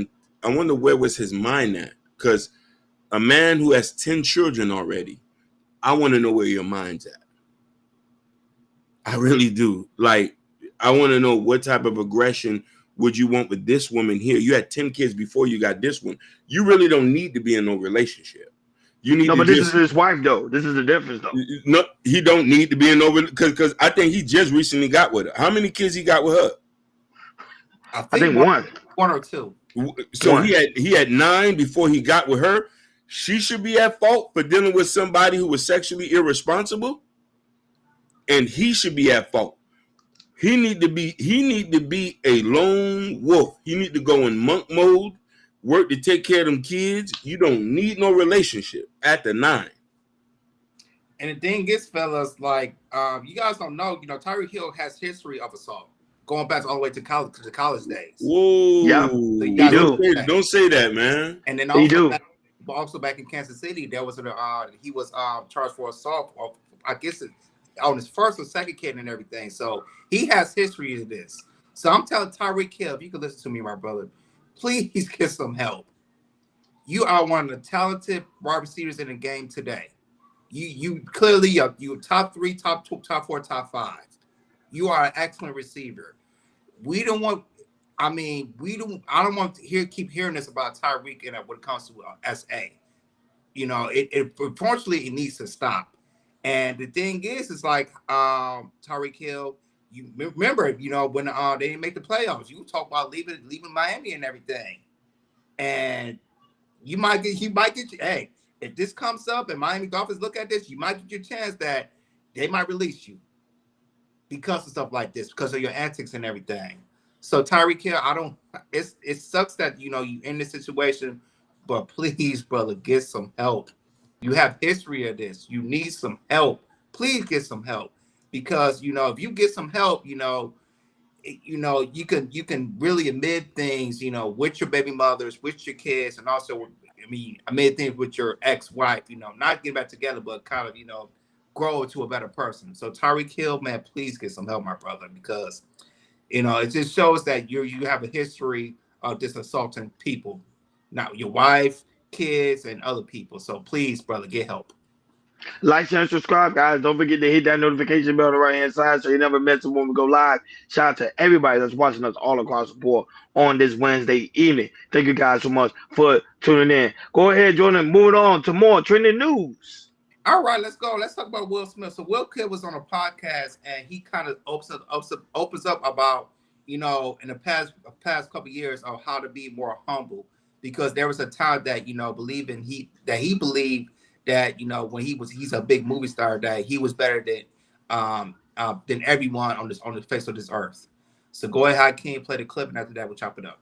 mind at? Because a man who has 10 children already, I want to know where your mind's at. I really do. Like, I want to know what type of aggression would you want with this woman here. You had 10 kids before you got this one. You really don't need to be in no relationship. You need but this is his wife, though. This is the difference, though. No, he don't need to be in no because I think he just recently got with her. How many kids he got with her? I think one or two. So he had 9 before he got with her. She should be at fault for dealing with somebody who was sexually irresponsible, and he should be at fault. He need to be a lone wolf. He need to go in monk mode, work to take care of them kids. You don't need no relationship at the 9. And the thing is, fellas, like you guys don't know, Tyreek Hill has history of assault going back all the way to college days. Whoa, yeah, so don't say that, man. And then also back in Kansas City, there was he was charged for assault. I guess on his first or second kid and everything. So he has history of this. So I'm telling Tyreek Hill, if you could listen to me, my brother, please get some help. You are one of the talented wide receivers in the game today. You clearly you top 3, top 2, top 4, top 5. You are an excellent receiver. I don't want to keep hearing this about Tyreek and when it comes to SA. Unfortunately it needs to stop. And the thing is like Tyreek Hill, you remember, when they didn't make the playoffs, you talk about leaving Miami and everything. And you might get hey, if this comes up and Miami Dolphins look at this, you might get your chance that they might release you because of stuff like this, because of your antics and everything. So Tyreek Hill, it sucks that you in this situation, but please, brother, get some help. You have history of this. You need some help. Please get some help. Because if you get some help, you can really admit things, with your baby mothers, with your kids, and also admit things with your ex-wife, not get back together, but kind of, grow to a better person. So Tyreek Hill, man, please get some help, my brother, because it just shows that you have a history of just assaulting people, not your wife, kids, and other people. So please, brother, get help. Like, share, and subscribe, guys. Don't forget to hit that notification bell on the right-hand side so you never miss it when we go live. Shout out to everybody that's watching us all across the board on this Wednesday evening. Thank you guys so much for tuning in. Go ahead, Jordan. Moving on to more trending news. All right, let's go. Let's talk about Will Smith. So Will Smith was on a podcast, and he kind of opens up about, in the past couple of years of how to be more humble, because there was a time that, he believed that, when he's a big movie star, that he was better than everyone on the face of this earth. So go ahead, Hakeem, play the clip, and after that, we'll chop it up.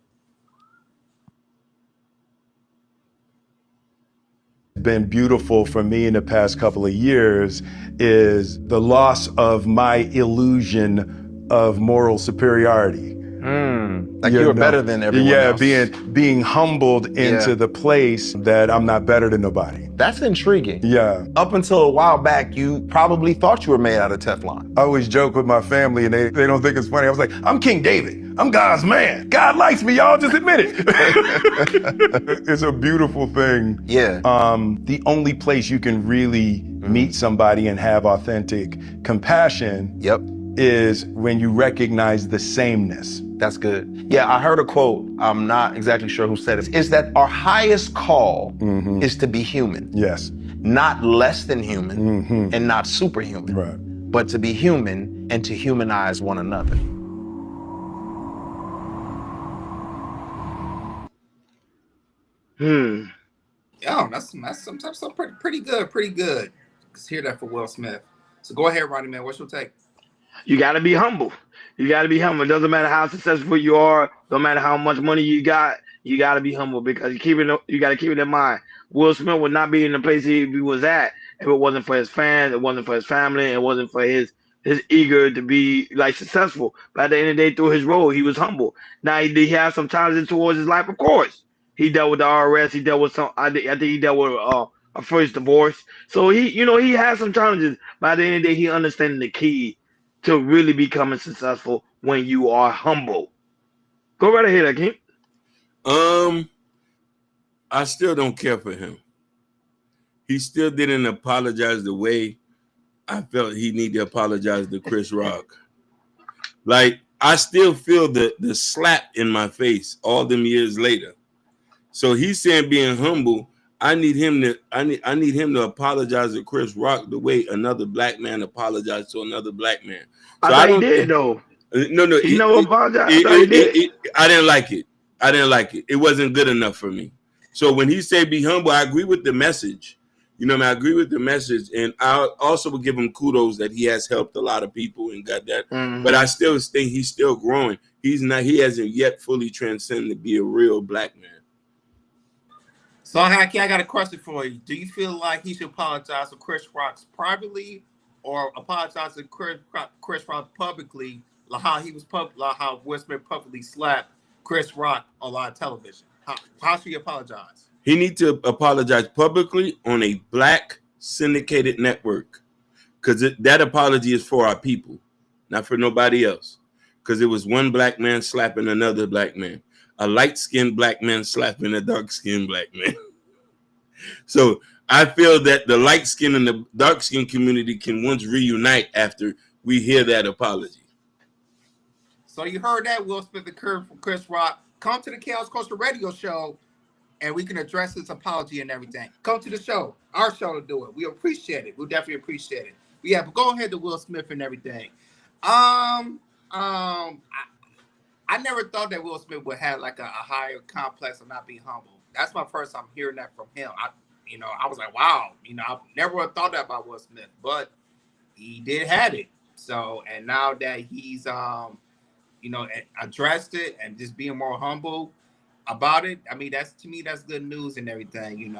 Been beautiful for me in the past couple of years is the loss of my illusion of moral superiority. Like you were better than everyone else. Yeah, being humbled into the place that I'm not better than nobody. That's intriguing. Yeah. Up until a while back, you probably thought you were made out of Teflon. I always joke with my family, and they don't think it's funny. I was like, I'm King David. I'm God's man. God likes me, y'all. Just admit it. It's a beautiful thing. Yeah. The only place you can really meet somebody and have authentic compassion is when you recognize the sameness. That's good. Yeah, I heard a quote. I'm not exactly sure who said it. Is that our highest call is to be human. Yes. Not less than human and not superhuman. Right. But to be human and to humanize one another. Yeah, that's sometimes pretty good. Let's hear that for Will Smith. So go ahead, Ronnie, man. What's your take? You got to be humble. You got to be humble. It doesn't matter how successful you are. No matter how much money you got. You got to be humble because you got to keep it in mind. Will Smith would not be in the place he was at if it wasn't for his fans. It wasn't for his family. It wasn't for his eager to be like successful. But at the end of the day, through his role, he was humble. Now, did he have some challenges towards his life? Of course. He dealt with the RS. He dealt with some. I think he dealt with a first divorce. So he had some challenges. But at the end of the day, he understanding the key to really becoming successful when you are humble. Go right ahead, Akeem. I still don't care for him. He still didn't apologize the way I felt he needed to apologize to Chris Rock. Like, I still feel the slap in my face all them years later. So he's saying being humble. I need him to apologize to Chris Rock the way another black man apologized to another black man. So I thought he did though. No, he never apologized. I thought he did. I didn't like it. I didn't like it. It wasn't good enough for me. So when he said be humble, I agree with the message. You know, I agree with the message, and I also would give him kudos that he has helped a lot of people and got that. Mm-hmm. But I still think he's still growing. He hasn't yet fully transcended to be a real black man. So, Haki, I got a question for you. Do you feel like he should apologize to Chris Rock privately, or apologize to Chris Rock publicly, like how Will Smith publicly slapped Chris Rock on live television? How should he apologize? He needs to apologize publicly on a black syndicated network, because that apology is for our people, not for nobody else. Because it was one black man slapping another black man, a light-skinned black man slapping a dark-skinned black man. So I feel that the light-skinned and the dark-skinned community can once reunite after we hear that apology. So you heard that, Will Smith and Chris Rock. Come to the Chaos Culture Radio Show, and we can address this apology and everything. Come to the show, our show, to do it. We appreciate it. We'll definitely appreciate it. But yeah, but go ahead to Will Smith and everything. I never thought that Will Smith would have like a higher complex of not being humble. That's my first time hearing that from him. I was like, wow. I never would have thought that about Will Smith, but he did have it. So, and now that he's addressed it and just being more humble about it. I mean, to me, that's good news and everything,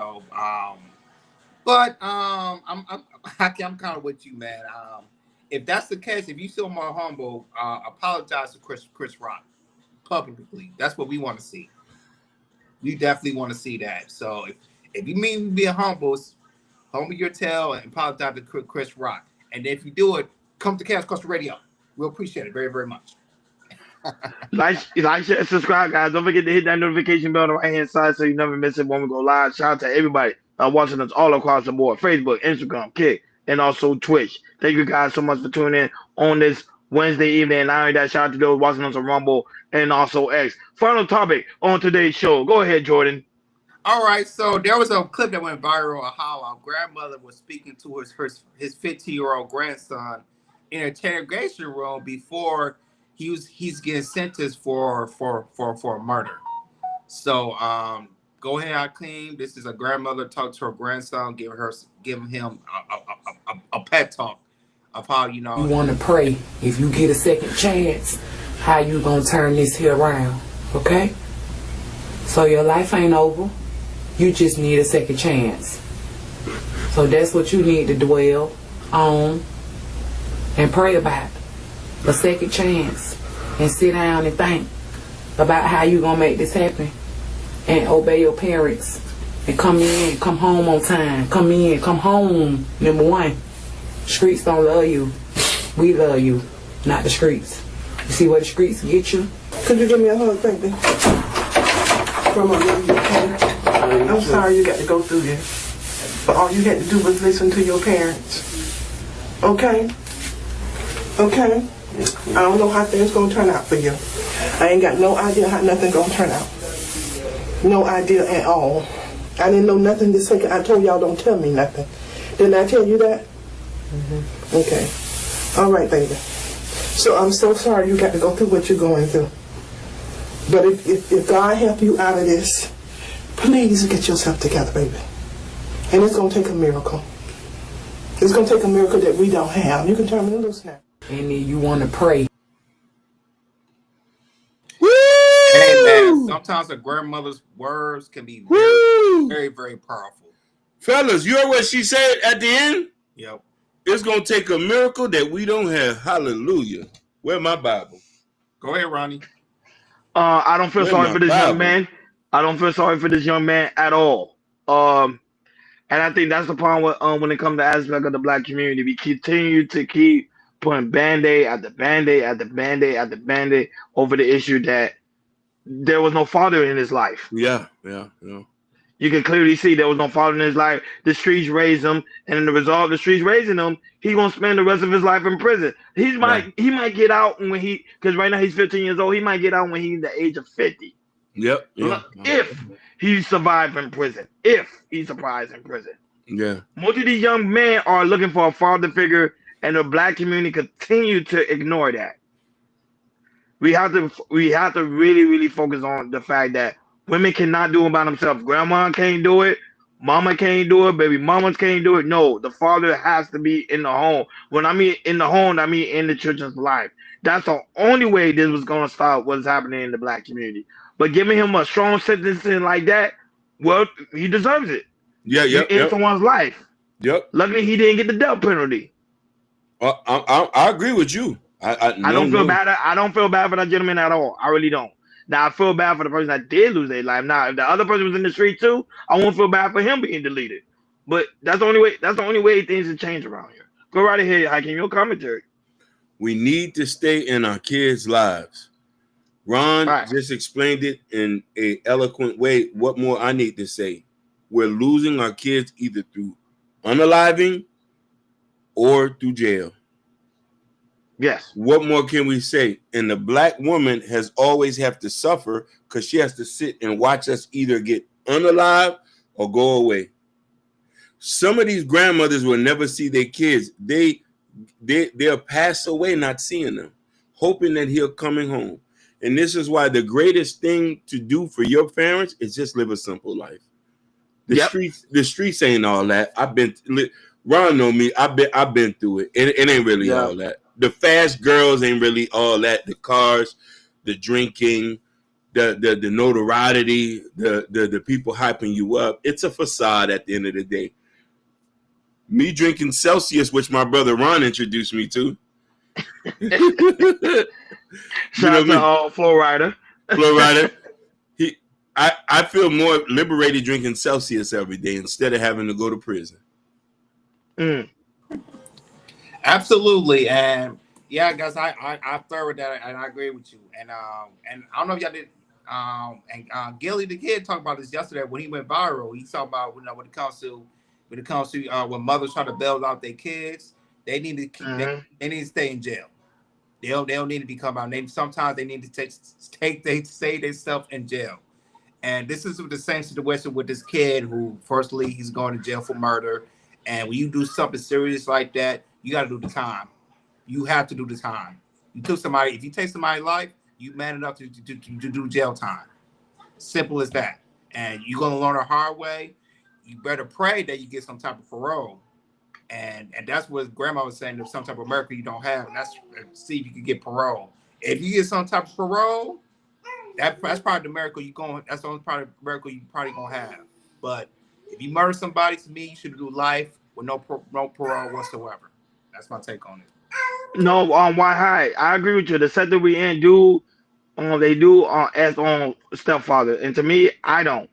But I'm kind of with you, man. If that's the case, if you feel more humble, apologize to Chris Rock publicly. That's what we want to see. We definitely want to see that. So if you mean being humble your tail and apologize to Chris Rock. And if you do it, come to Chaos Culture Radio. We'll appreciate it very, very much. Like, share, subscribe, guys. Don't forget to hit that notification bell on the right-hand side so you never miss it when we go live. Shout out to everybody watching us all across the board. Facebook, Instagram, Kick, and also Twitch. Thank you guys so much for tuning in on this Wednesday evening. And not only that, shout out to those watching us on Rumble and also X. Final topic on today's show. Go ahead, Jordan. All right, so there was a clip that went viral of how our grandmother was speaking to his 15-year-old grandson in an interrogation room before he's getting sentenced for murder. So go ahead, Hakeem. This is a grandmother talking to her grandson, giving him a pep talk of how you want to pray. If you get a second chance, how you gonna turn this here around? Okay. So your life ain't over. You just need a second chance. So that's what you need to dwell on and pray about. A second chance. And sit down and think about how you gonna make this happen. And obey your parents. And come home on time. Come home. Number one. Streets don't love you. We love you, not the streets. You see where the streets get you? Could you give me a hug, baby? Grandma, you okay? I'm sorry you got to go through this. But all you had to do was listen to your parents. Okay? Okay? I don't know how things gonna turn out for you. I ain't got no idea how nothing gonna turn out. No idea at all. I didn't know nothing this second. I told y'all don't tell me nothing. Didn't I tell you that? Mm-hmm. Okay. All right, baby. So I'm so sorry you got to go through what you're going through. But if God help you out of this, please get yourself together, baby. And it's gonna take a miracle. It's gonna take a miracle that we don't have. You can turn me loose now. And then you want to pray. Hey man, sometimes a grandmother's words can be very, very, very powerful. Fellas, you heard what she said at the end? Yep. It's gonna take a miracle that we don't have. Hallelujah. Where's my Bible? Go ahead, Ronnie. I don't feel Where's sorry my for this Bible? young man. I don't feel sorry for this young man at all. And I think that's the problem with when it comes to aspect of the black community. We continue to keep putting band-aid after band-aid after band-aid after band-aid over the issue that there was no father in his life. Yeah. You can clearly see there was no father in his life. The streets raised him, and in the result of the streets raising him, he's gonna spend the rest of his life in prison. He might get out when because right now he's 15 years old. He might get out when he's the age of 50. Yep. Yeah. If he survived in prison. If he survives in prison. Yeah. Most of these young men are looking for a father figure, and the black community continue to ignore that. We have to really, really focus on the fact that women cannot do it by themselves. Grandma can't do it. Mama can't do it. Baby mamas can't do it. No, the father has to be in the home. When I mean in the home, I mean in the children's life. That's the only way this was going to stop what's happening in the black community. But giving him a strong sentencing like that, well, he deserves it. Yeah. You end someone's life. Yep. Luckily, he didn't get the death penalty. I agree with you. I don't feel bad. I don't feel bad for that gentleman at all. I really don't. Now I feel bad for the person that did lose their life. Now, if the other person was in the street too, I won't feel bad for him being deleted. But that's the only way. That's the only way things will change around here. Go right ahead, Hakeem. Your commentary. We need to stay in our kids' lives. Ron just explained it in an eloquent way. What more I need to say? We're losing our kids either through unaliving or through jail. Yes. What more can we say? And the black woman has always have to suffer because she has to sit and watch us either get unalive or go away. Some of these grandmothers will never see their kids. They'll pass away not seeing them, hoping that he'll coming home. And this is why the greatest thing to do for your parents is just live a simple life. The streets ain't all that. Ron know me. I've been through it. It ain't really all that. The fast girls ain't really all that. The cars, the drinking, the notoriety, the people hyping you up. It's a facade at the end of the day. Me drinking Celsius, which my brother Ron introduced me to. Shout out to Flow Rider. Flow Rider. I feel more liberated drinking Celsius every day instead of having to go to prison. Absolutely, and yeah, guys, I third with that, and I agree with you. And I don't know if y'all did. And Gilly the Kid talked about this yesterday when he went viral. He talked about when it comes to when mothers try to bail out their kids, they need to keep they need to stay in jail. They don't need to become out. Sometimes they need to save themselves in jail. And this is the same situation with this kid who, firstly, he's going to jail for murder. And when you do something serious like that, you got to do the time. You have to do the time. If you take somebody's life, you man enough to do jail time. Simple as that. And you're going to learn the hard way. You better pray that you get some type of parole. And that's what Grandma was saying, there's some type of miracle you don't have. And that's see if you can get parole. If you get some type of parole, that's probably the miracle that's the only miracle you probably gonna have. But if you murder somebody, to me, you should do life with no parole whatsoever. That's my take on it. No, why high? I agree with you. The set that we in they do as on stepfather, and to me, I don't.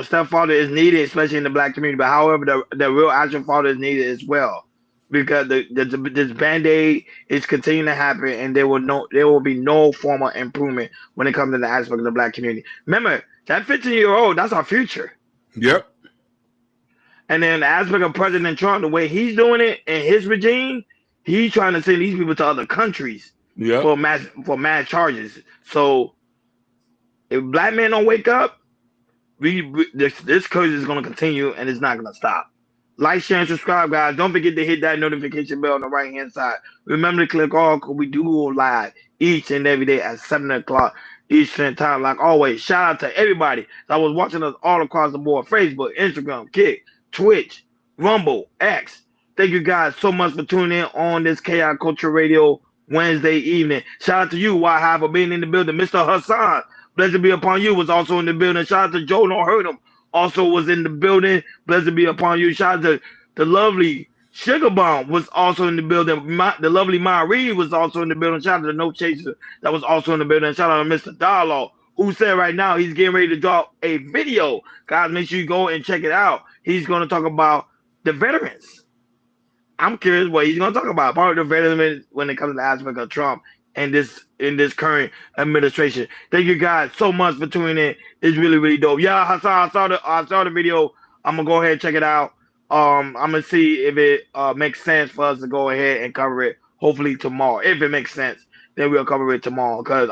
Stepfather is needed, especially in the black community. But however, the real actual father is needed as well, because this band-aid is continuing to happen, and there will be no form of improvement when it comes to the aspect of the black community. Remember, that 15-year-old, that's our future. Yep. And then the aspect of President Trump, the way he's doing it in his regime, he's trying to send these people to other countries for mass charges. So if black men don't wake up, this curse is going to continue, and it's not going to stop. Like, share, and subscribe, guys. Don't forget to hit that notification bell on the right-hand side. Remember to click all, because we do go live each and every day at 7 o'clock Eastern time. Like always, shout out to everybody that was watching us all across the board. Facebook, Instagram, Kick, Twitch, Rumble, X. thank you guys so much for tuning in on this KI Culture Radio Wednesday evening. Shout out to you, Wahab, for being in the building. Mr. Hassan, blessed be upon you, was also in the building. Shout out to Joe Don't Hurt Him, also was in the building. Blessed be upon you. Shout out to the lovely Sugar Bomb was also in the building. The lovely Ma Reed was also in the building. Shout out to the No Chaser that was also in the building. Shout out to Mr. Darlaw, who said right now he's getting ready to drop a video. Guys, make sure you go and check it out. He's going to talk about the veterans. I'm curious what he's going to talk about. Part of the veterans when it comes to the aspect of Trump and in this current administration. Thank you guys so much for tuning in. It's really, really dope. Yeah, Hassan, I saw the video. I'm going to go ahead and check it out. I'm gonna see if it makes sense for us to go ahead and cover it. Hopefully tomorrow. If it makes sense, then we'll cover it tomorrow. Cause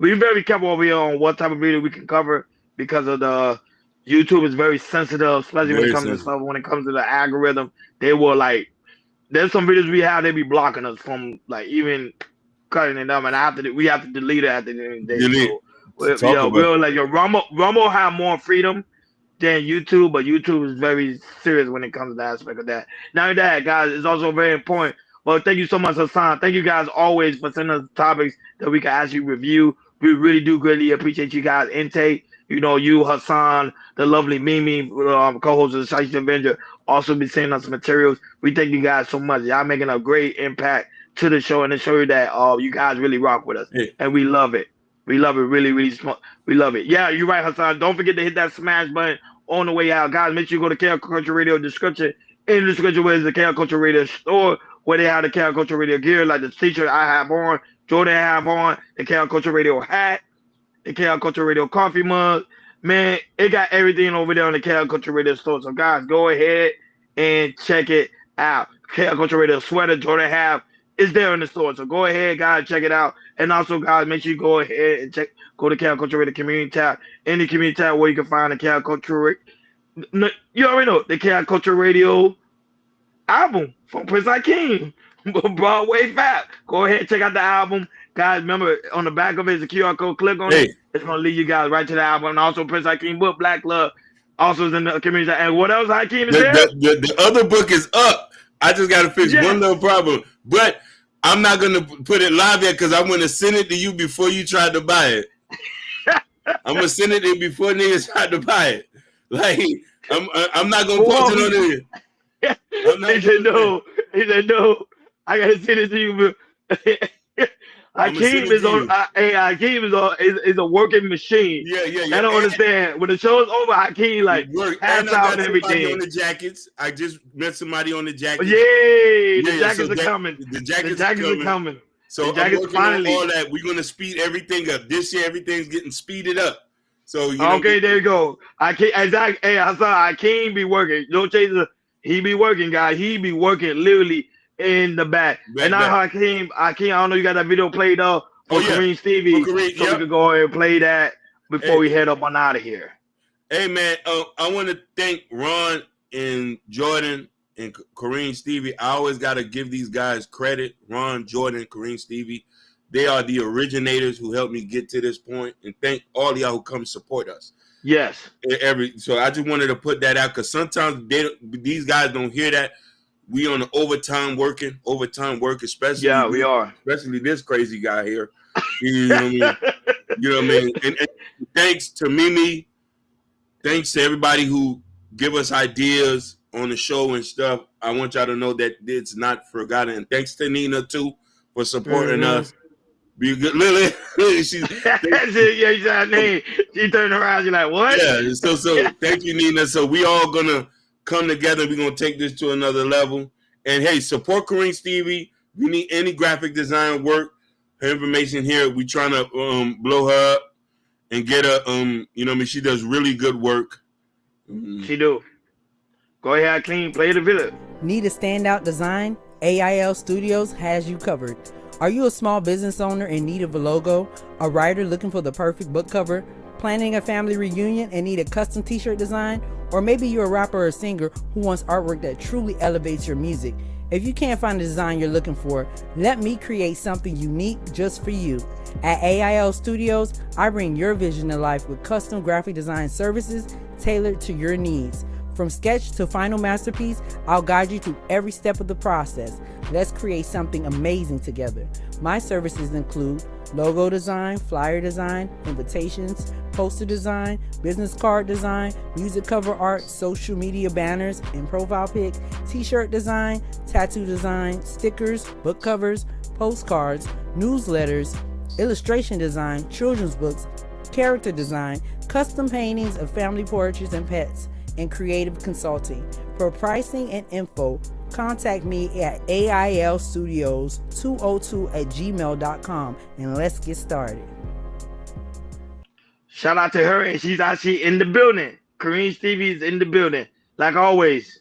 we're very careful over here on what type of video we can cover because of the YouTube is very sensitive, especially when it comes to stuff. When it comes to the algorithm, they will like. There's some videos we have they be blocking us from like even cutting it up, and we have to delete it after the end of the day. So, we'll like your Rumble have more freedom than YouTube, but YouTube is very serious when it comes to the aspect of that. Now that, guys, is also very important. Well, thank you so much, Hassan. Thank you guys always for sending us topics that we can actually review. We really do greatly appreciate you guys' intake. You know, you, Hassan, the lovely Mimi, co-host of the Shiesty Avenger, also be sending us materials. We thank you guys so much. Y'all making a great impact to the show and to show you that you guys really rock with us. And we love it. We love it, really, really smart. We love it. Yeah, you're right, Hassan. Don't forget to hit that smash button on the way out. Guys, make sure you go to KL Culture Radio description. In the description where is the KL Culture Radio store, where they have the KL Culture Radio gear, like the t-shirt I have on, Jordan have on, the KL Culture Radio hat, the KL Culture Radio coffee mug. Man, it got everything over there on the KL Culture Radio store. So, guys, go ahead and check it out. KL Culture Radio sweater, Jordan have, is there in the store. So go ahead, guys, check it out. And also, guys, make sure you go ahead and go to KL Culture Radio Community tab. In the Community tab where you can find the KL Culture you already know, the KL Culture Radio album from Prince Hakeem, Broadway Fat. Go ahead and check out the album. Guys, remember, on the back of it is a QR code. Click on it. It's going to lead you guys right to the album. And also, Prince Hakeem book, Black Love, also is in the Community tab. And what else, Hakeem, is there? The other book is up. I just got to fix one little problem. But I'm not going to put it live yet because I want to send it to you before you try to buy it. I'm going to send it to you before niggas try to buy it. Like, I'm not going to post it on there. He said, no. He said, no. I got to send it to you. Hakeem is on. Hakeem is a working machine. Yeah. I don't understand. When the show is over, Hakeem like pass out and everything. On the jackets, I just met somebody on the jackets. Yay! The jackets are coming. The jackets are coming. So the jackets finally. All that we're gonna speed everything up. This year, everything's getting speeded up. So okay, there you go. Exactly. Hey, I saw Hakeem be working. No chaser. He be working, guys. He be working literally in the back. And now Hakeem, I don't know, you got that video played up for Kareem Stevie. So we can go ahead and play that before we head up on out of here. Hey man, I want to thank Ron and Jordan and Kareem Stevie. I always got to give these guys credit. Ron, Jordan, Kareem Stevie. They are the originators who helped me get to this point. And thank all of y'all who come support us. Yes. So I just wanted to put that out because sometimes these guys don't hear that. We on the overtime work, especially. Yeah, we are. Especially this crazy guy here. You know what I mean? You know what I mean? And thanks to Mimi. Thanks to everybody who give us ideas on the show and stuff. I want y'all to know that it's not forgotten. And thanks to Nina, too, for supporting us. Be good, Lily. Yeah, you said her name. She turned around. She's like, what? Yeah, so thank you, Nina. So we all going to come together. We're going to take this to another level. And, hey, support Kareem Stevie. We need any graphic design work. Her information here. We trying to blow her up and get her, you know what I mean? She does really good work. She do. Go ahead, Clean. Play the video. Need a standout design? AIL Studios has you covered. Are you a small business owner in need of a logo? A writer looking for the perfect book cover? Planning a family reunion and need a custom t-shirt design? Or maybe you're a rapper or singer who wants artwork that truly elevates your music. If you can't find the design you're looking for, let me create something unique just for you. At AIL Studios, I bring your vision to life with custom graphic design services tailored to your needs. From sketch to final masterpiece, I'll guide you through every step of the process. Let's create something amazing together. My services include logo design, flyer design, invitations, poster design, business card design, music cover art, social media banners and profile pic, t-shirt design, tattoo design, stickers, book covers, postcards, newsletters, illustration design, children's books, character design, custom paintings of family portraits and pets, and creative consulting. For pricing and info, contact me at ailstudios202@gmail.com and let's get started. Shout out to her, and she's actually in the building. Kareem Stevie is in the building, like always.